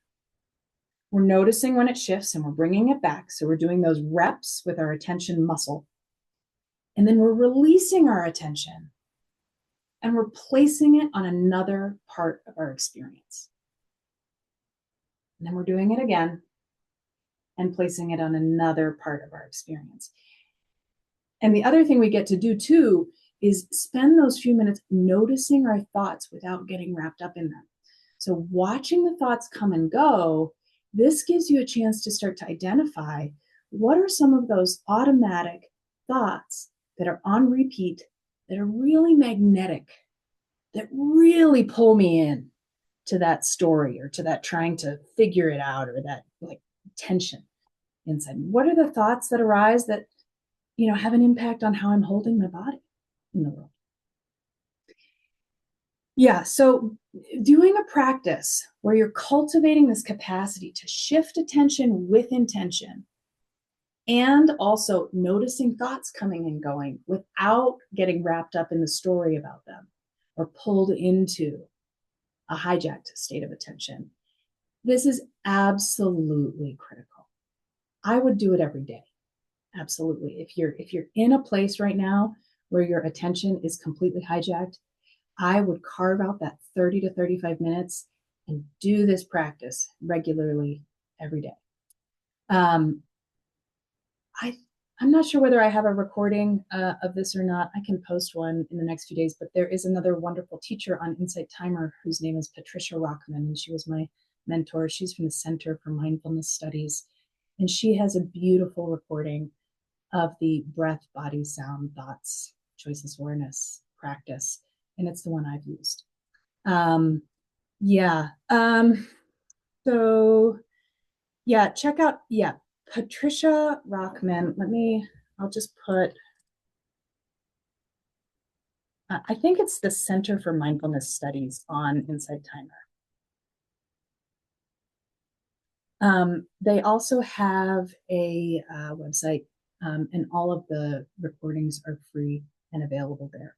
We're noticing when it shifts and we're bringing it back. So we're doing those reps with our attention muscle. And then we're releasing our attention and we're placing it on another part of our experience. And then we're doing it again and placing it on another part of our experience. And the other thing we get to do too is spend those few minutes noticing our thoughts without getting wrapped up in them. So watching the thoughts come and go, this gives you a chance to start to identify what are some of those automatic thoughts that are on repeat, that are really magnetic, that really pull me in to that story or to that trying to figure it out or that like tension inside. What are the thoughts that arise that, have an impact on how I'm holding my body in the world? Yeah, so doing a practice where you're cultivating this capacity to shift attention with intention and also noticing thoughts coming and going without getting wrapped up in the story about them or pulled into a hijacked state of attention. This is absolutely critical. I would do it every day. Absolutely. If you're in a place right now where your attention is completely hijacked, I would carve out that 30 to 35 minutes and do this practice regularly every day. I'm not sure whether I have a recording of this or not. I can post one in the next few days, but there is another wonderful teacher on Insight Timer whose name is Patricia Rockman, and she was my mentor. She's from the Center for Mindfulness Studies, and she has a beautiful recording of the breath, body, sound, thoughts, choiceless awareness practice, and it's the one I've used. Check out, Patricia Rockman. I'll just put, I think it's the Center for Mindfulness Studies on Insight Timer. They also have a website, and all of the recordings are free and available there.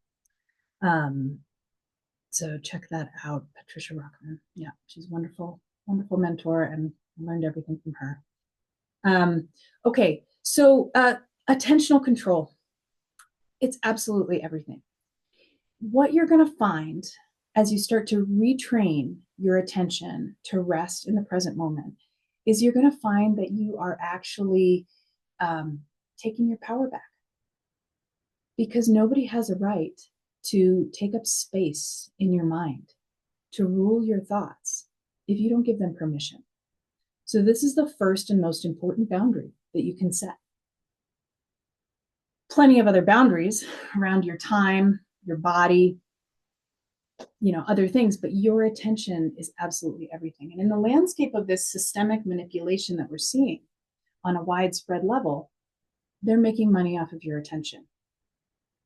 So check that out, Patricia Rockman. Yeah, she's a wonderful, wonderful mentor, and I learned everything from her. Okay, so attentional control. It's absolutely everything. What you're going to find as you start to retrain your attention to rest in the present moment is you're going to find that you are actually taking your power back, because nobody has a right to take up space in your mind, to rule your thoughts if you don't give them permission. So this is the first and most important boundary that you can set. Plenty of other boundaries around your time, your body, other things, but your attention is absolutely everything. And in the landscape of this systemic manipulation that we're seeing on a widespread level, they're making money off of your attention.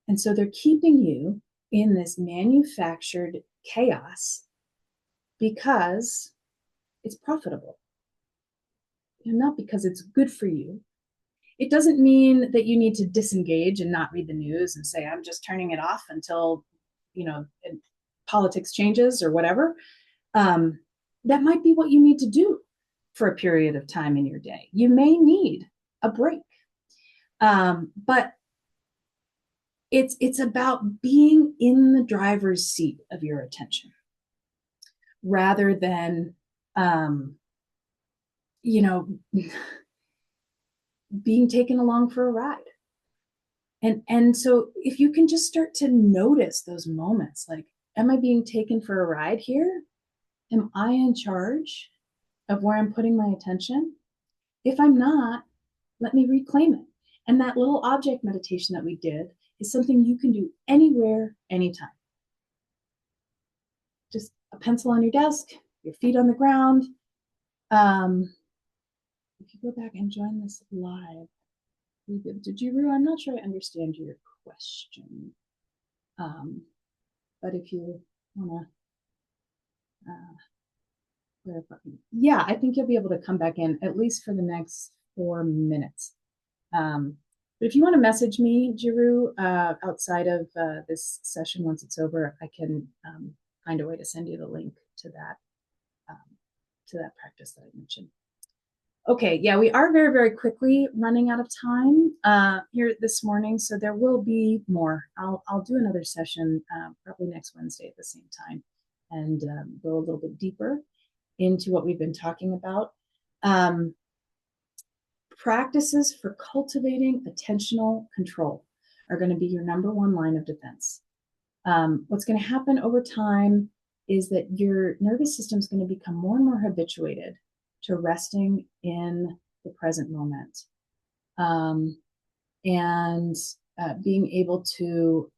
And so they're keeping you in this manufactured chaos because it's profitable, and not because it's good for you. It doesn't mean that you need to disengage and not read the news and say, I'm just turning it off until, politics changes or whatever. That might be what you need to do for a period of time in your day. You may need a break. But it's about being in the driver's seat of your attention rather than, being taken along for a ride. And so if you can just start to notice those moments, like, am I being taken for a ride here? Am I in charge of where I'm putting my attention? If I'm not, let me reclaim it. And that little object meditation that we did is something you can do anywhere, anytime. Just a pencil on your desk, your feet on the ground. If you go back and join this live, did you, I'm not sure I understand your question. But if you want to clarify, yeah, I think you'll be able to come back in at least for the next 4 minutes. But if you want to message me, Jiru, outside of this session, once it's over, I can find a way to send you the link to that practice that I mentioned. Okay, yeah, we are very, very quickly running out of time here this morning, so there will be more. I'll do another session probably next Wednesday at the same time and go a little bit deeper into what we've been talking about. Practices for cultivating attentional control are going to be your number one line of defense. What's going to happen over time is that your nervous system is going to become more and more habituated to resting in the present moment, and being able to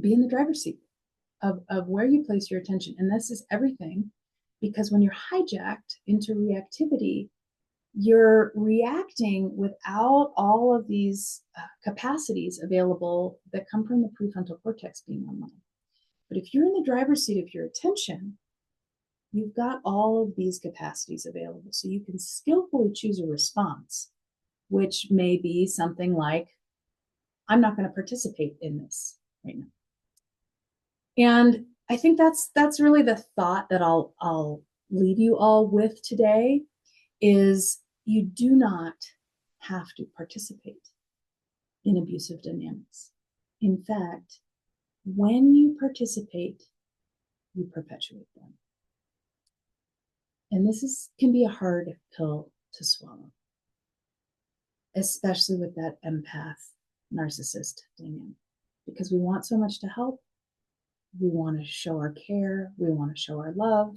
be in the driver's seat of where you place your attention. And this is everything, because when you're hijacked into reactivity, you're reacting without all of these capacities available that come from the prefrontal cortex being online. But if you're in the driver's seat of your attention, you've got all of these capacities available. So you can skillfully choose a response, which may be something like, I'm not going to participate in this right now. And I think that's really the thought that I'll leave you all with today, is you do not have to participate in abusive dynamics. In fact, when you participate, you perpetuate them. And this can be a hard pill to swallow, especially with that empath narcissist dynamic, because we want so much to help. We want to show our care. We want to show our love.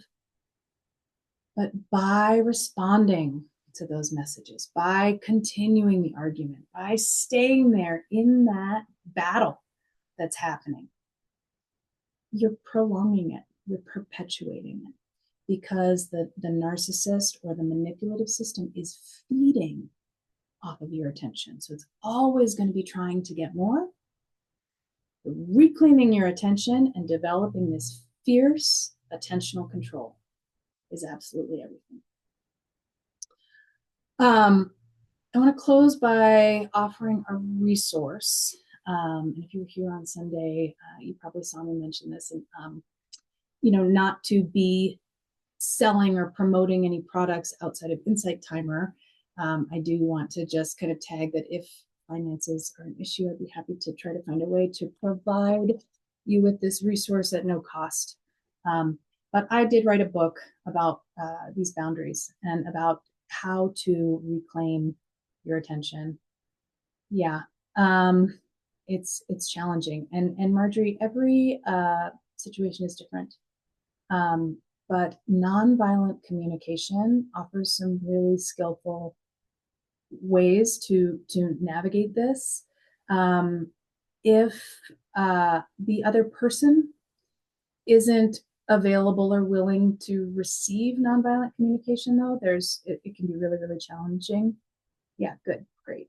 But by responding to those messages, by continuing the argument, by staying there in that battle that's happening, you're prolonging it, you're perpetuating it, because the narcissist or the manipulative system is feeding off of your attention. So it's always going to be trying to get more. Reclaiming your attention and developing this fierce attentional control is absolutely everything. I want to close by offering a resource. And if you were here on Sunday, you probably saw me mention this. And not to be selling or promoting any products outside of Insight Timer. I do want to just kind of tag that if finances are an issue, I'd be happy to try to find a way to provide you with this resource at no cost. But I did write a book about these boundaries and about how to reclaim your attention. Yeah, it's challenging. And Marjorie, every situation is different. But nonviolent communication offers some really skillful ways to navigate this. If the other person isn't available or willing to receive nonviolent communication, though, it can be really, really challenging. Yeah, good, great.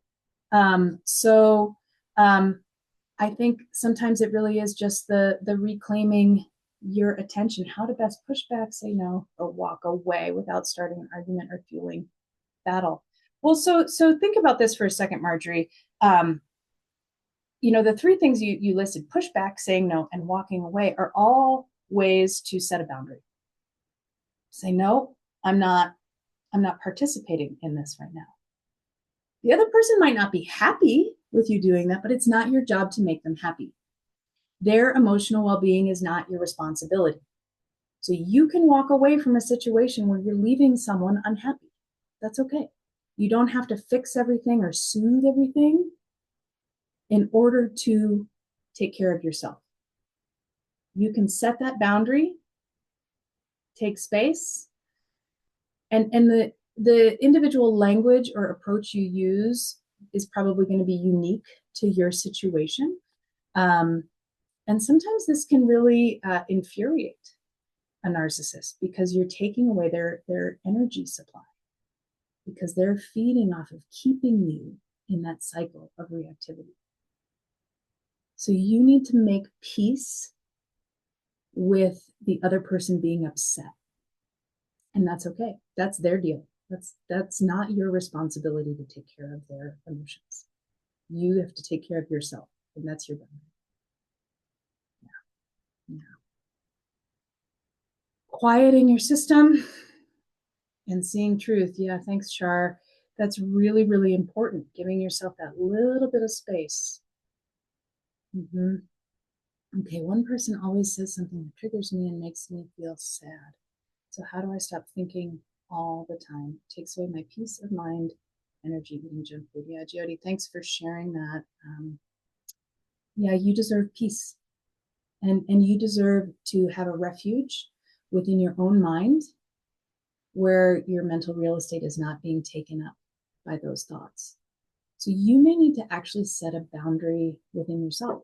So I think sometimes it really is just the reclaiming your attention, how to best push back, say no, or walk away without starting an argument or fueling battle. Well, so think about this for a second, Marjorie. The three things you listed, pushback, saying no, and walking away, are all ways to set a boundary. Say no, I'm not participating in this right now. The other person might not be happy with you doing that, but it's not your job to make them happy. Their emotional well-being is not your responsibility. So you can walk away from a situation where you're leaving someone unhappy. That's okay. You don't have to fix everything or soothe everything in order to take care of yourself. You can set that boundary, take space, and the individual language or approach you use is probably going to be unique to your situation. And sometimes this can really infuriate a narcissist because you're taking away their energy supply, because they're feeding off of keeping you in that cycle of reactivity. So you need to make peace with the other person being upset. And that's okay. That's their deal. That's not your responsibility to take care of their emotions. You have to take care of yourself, and that's your boundary. Yeah. Quieting your system and seeing truth. Yeah, thanks, Char. That's really, really important. Giving yourself that little bit of space. Mm-hmm. Okay, one person always says something that triggers me and makes me feel sad. So how do I stop thinking all the time? It takes away my peace of mind, energy, eating junk food. Yeah, Jody, thanks for sharing that. Yeah, you deserve peace. And you deserve to have a refuge within your own mind where your mental real estate is not being taken up by those thoughts. So you may need to actually set a boundary within yourself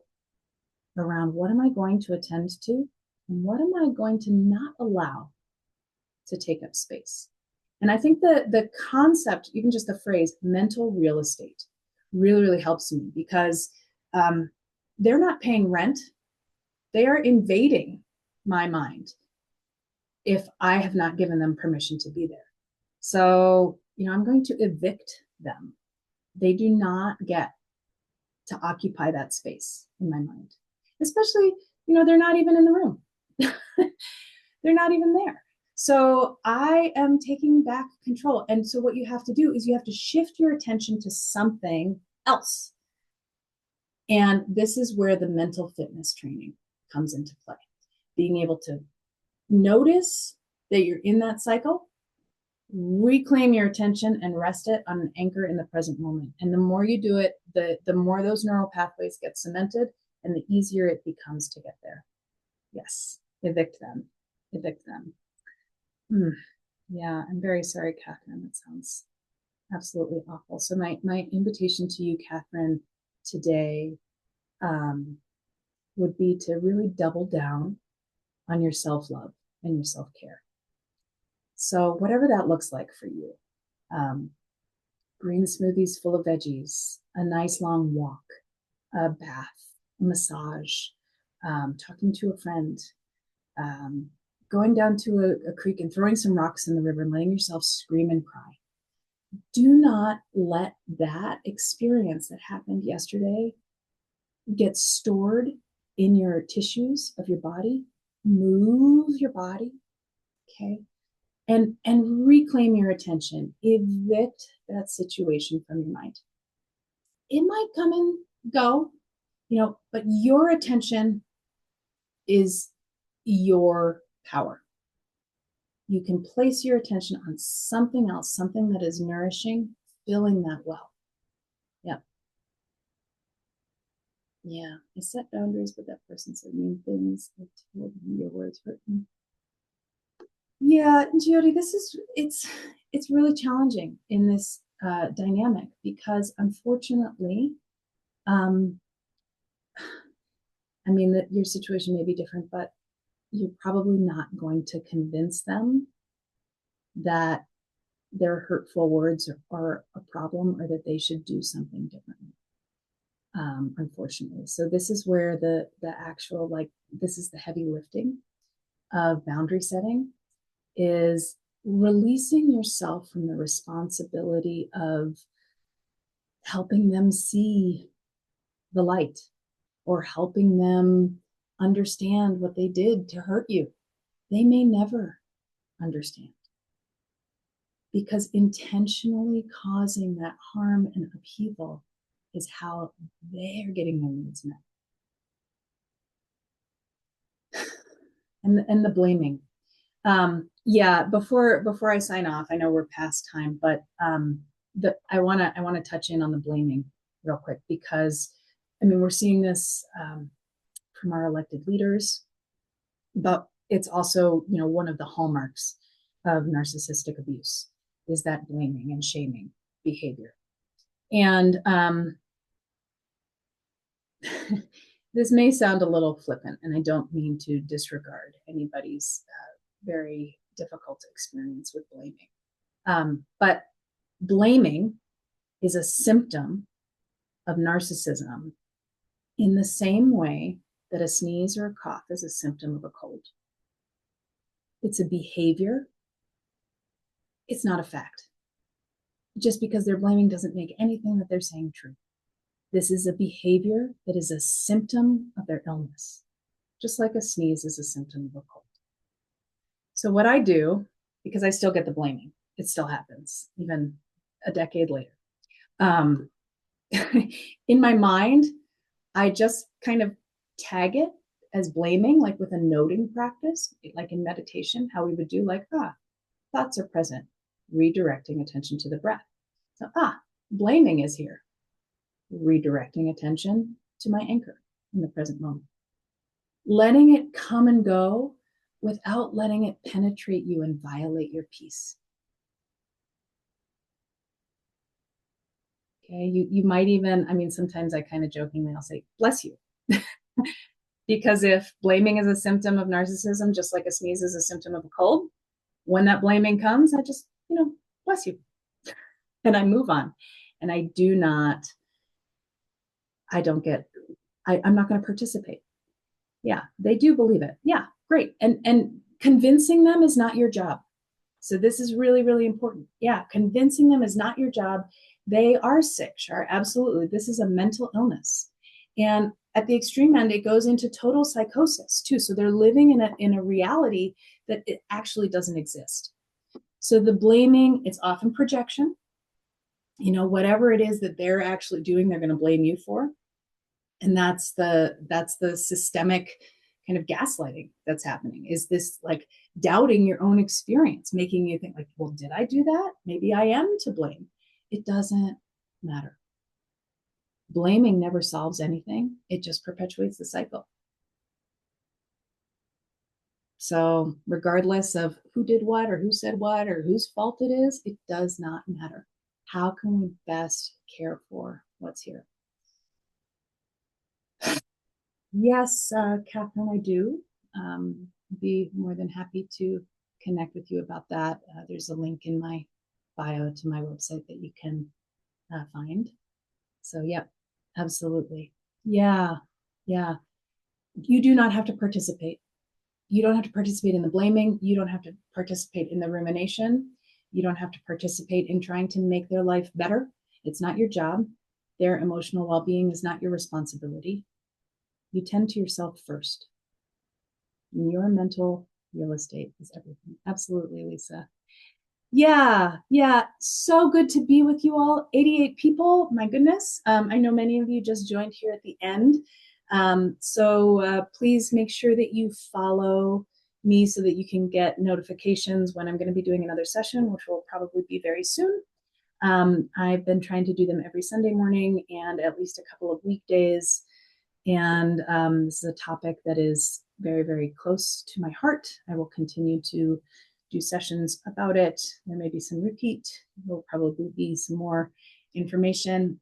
around what am I going to attend to and what am I going to not allow to take up space. And I think the concept, even just the phrase mental real estate, really, really helps me because they're not paying rent. They are invading my mind if I have not given them permission to be there. So, I'm going to evict them. They do not get to occupy that space in my mind, especially, they're not even in the room. They're not even there. So I am taking back control. And so what you have to do is you have to shift your attention to something else. And this is where the mental fitness training comes into play. Being able to notice that you're in that cycle, reclaim your attention and rest it on an anchor in the present moment. And the more you do it, the more those neural pathways get cemented and the easier it becomes to get there. Yes, evict them. Yeah, I'm very sorry, Catherine. That sounds absolutely awful. So my invitation to you, Catherine, today would be to really double down on your self-love and your self-care. So whatever that looks like for you, green smoothies full of veggies, a nice long walk, a bath, a massage, talking to a friend, going down to a creek and throwing some rocks in the river and letting yourself scream and cry. Do not let that experience that happened yesterday get stored in your tissues of your body. Move your body, okay? And reclaim your attention. Evict that situation from your mind. It might come and go, but your attention is your power. You can place your attention on something else, something that is nourishing, filling that well. Yep. Yeah. I set boundaries, but that person said mean things. I told you your words hurt me. Yeah, Jody, it's really challenging in this dynamic because unfortunately, your situation may be different, but you're probably not going to convince them that their hurtful words are a problem or that they should do something differently. Unfortunately. So this is where the actual, like, this is the heavy lifting of boundary setting, is releasing yourself from the responsibility of helping them see the light or helping them understand what they did to hurt you. They may never understand, because intentionally causing that harm and upheaval is how they're getting their needs met. And the blaming. Yeah, before I sign off, I know we're past time, but I want to touch in on the blaming real quick, because I mean, we're seeing this from our elected leaders, but it's also, you know, one of the hallmarks of narcissistic abuse is that blaming and shaming behavior. And this may sound a little flippant, and I don't mean to disregard anybody's very difficult experience with blaming. But blaming is a symptom of narcissism in the same way that a sneeze or a cough is a symptom of a cold. It's a behavior. It's not a fact. Just because they're blaming doesn't make anything that they're saying true. This is a behavior that is a symptom of their illness, just like a sneeze is a symptom of a cold. So what I do, because I still get the blaming, it still happens, even a decade later. In my mind, I just kind of tag it as blaming, like with a noting practice, like in meditation, how we would do, like, thoughts are present, redirecting attention to the breath. So, blaming is here, redirecting attention to my anchor in the present moment. Letting it come and go without letting it penetrate you and violate your peace. Okay, you might even, I mean, sometimes I kind of jokingly, I'll say, bless you. Because if blaming is a symptom of narcissism, just like a sneeze is a symptom of a cold, when that blaming comes, I just, bless you. And I move on. And I'm not going to participate. Yeah, they do believe it. Yeah, great. And convincing them is not your job. So this is really, really important. Yeah, convincing them is not your job. They are sick, sure, absolutely. This is a mental illness. And at the extreme end, it goes into total psychosis too. So they're living in a reality that it actually doesn't exist. So the blaming, it's often projection. Whatever it is that they're actually doing, they're going to blame you for. And that's the systemic kind of gaslighting that's happening, is this like doubting your own experience, making you think like, well, did I do that? Maybe I am to blame. It doesn't matter. Blaming never solves anything. It just perpetuates the cycle. So regardless of who did what or who said what or whose fault it is, it does not matter. How can we best care for what's here? Yes, Catherine, I do. Be more than happy to connect with you about that. There's a link in my bio to my website that you can find. So, yeah, absolutely. Yeah, yeah. You do not have to participate. You don't have to participate in the blaming. You don't have to participate in the rumination. You don't have to participate in trying to make their life better. It's not your job. Their emotional well-being is not your responsibility. You tend to yourself first. And your mental real estate is everything. Absolutely, Lisa. Yeah. So good to be with you all. 88 people. My goodness. I know many of you just joined here at the end. So please make sure that you follow me so that you can get notifications when I'm going to be doing another session, which will probably be very soon. I've been trying to do them every Sunday morning and at least a couple of weekdays. And this is a topic that is very, very close to my heart. I will continue to do sessions about it. There may be some repeat. There will probably be some more information.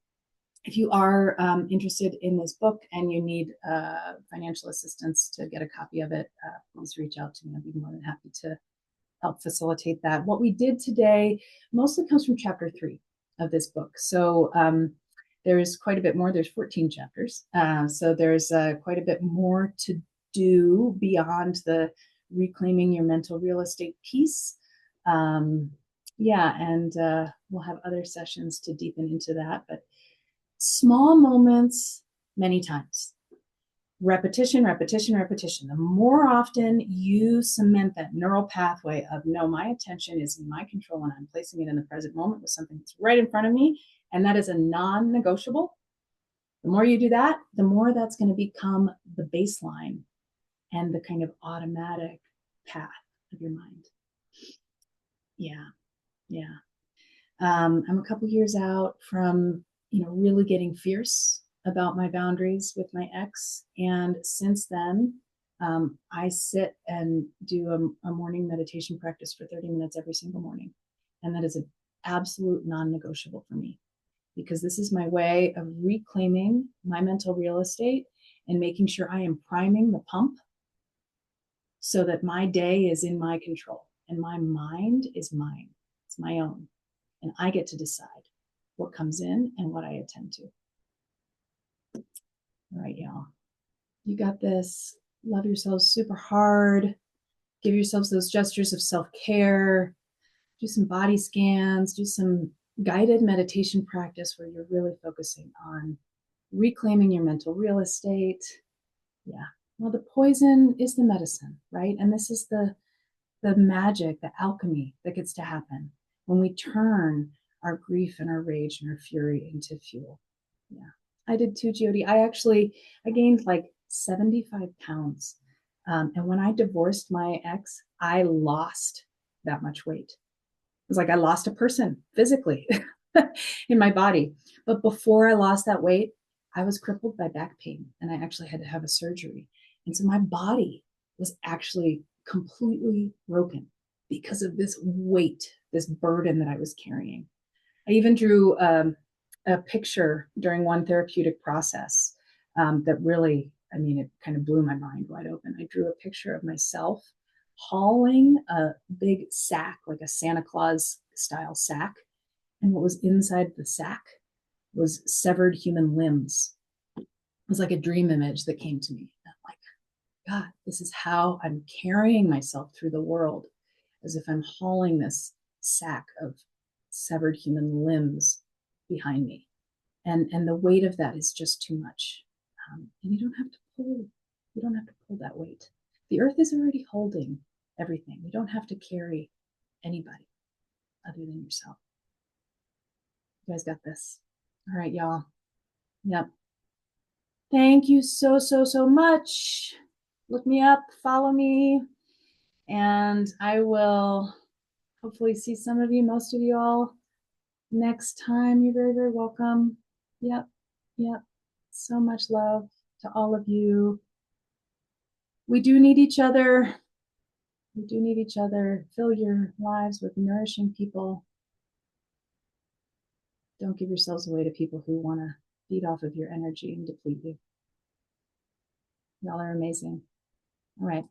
If you are interested in this book and you need financial assistance to get a copy of it, please reach out to me. I'd be more than happy to help facilitate that. What we did today mostly comes from chapter 3 of this book. So there's quite a bit more. There's 14 chapters. So there's quite a bit more to do beyond the reclaiming your mental real estate piece. Yeah, and we'll have other sessions to deepen into that. But small moments, many times. Repetition, repetition, repetition. The more often you cement that neural pathway of, no, my attention is in my control and I'm placing it in the present moment with something that's right in front of me, and that is a non-negotiable. The more you do that, the more that's going to become the baseline and the kind of automatic path of your mind. Yeah, yeah. I'm a couple years out from, really getting fierce about my boundaries with my ex. And since then, I sit and do a morning meditation practice for 30 minutes every single morning. And that is an absolute non-negotiable for me, because this is my way of reclaiming my mental real estate and making sure I am priming the pump so that my day is in my control and my mind is mine. It's my own. And I get to decide what comes in and what I attend to. All right, y'all. You got this. Love yourselves super hard. Give yourselves those gestures of self-care. Do some body scans. Do some guided meditation practice where you're really focusing on reclaiming your mental real estate. Yeah. Well, the poison is the medicine, right? And this is the magic, the alchemy that gets to happen when we turn our grief and our rage and our fury into fuel. Yeah. I did too, Jody. I gained like 75 pounds. And when I divorced my ex, I lost that much weight. It was like I lost a person physically in my body. But before I lost that weight, I was crippled by back pain and I actually had to have a surgery. And so my body was actually completely broken because of this weight, this burden that I was carrying. I even drew a picture during one therapeutic process that really, it kind of blew my mind wide open. I drew a picture of myself hauling a big sack, like a Santa Claus style sack. And what was inside the sack was severed human limbs. It was like a dream image that came to me. I'm like, God, this is how I'm carrying myself through the world, as if I'm hauling this sack of severed human limbs behind me. And the weight of that is just too much. And you don't have to pull that weight. The earth is already holding everything. You don't have to carry anybody other than yourself. You guys got this. All right, y'all. Yep. Thank you so, so, so much. Look me up, follow me, and I will hopefully see some of you, most of you all next time. You're very, very welcome. Yep. Yep. So much love to all of you. We do need each other. We do need each other. Fill your lives with nourishing people. Don't give yourselves away to people who want to feed off of your energy and deplete you. Y'all are amazing. All right.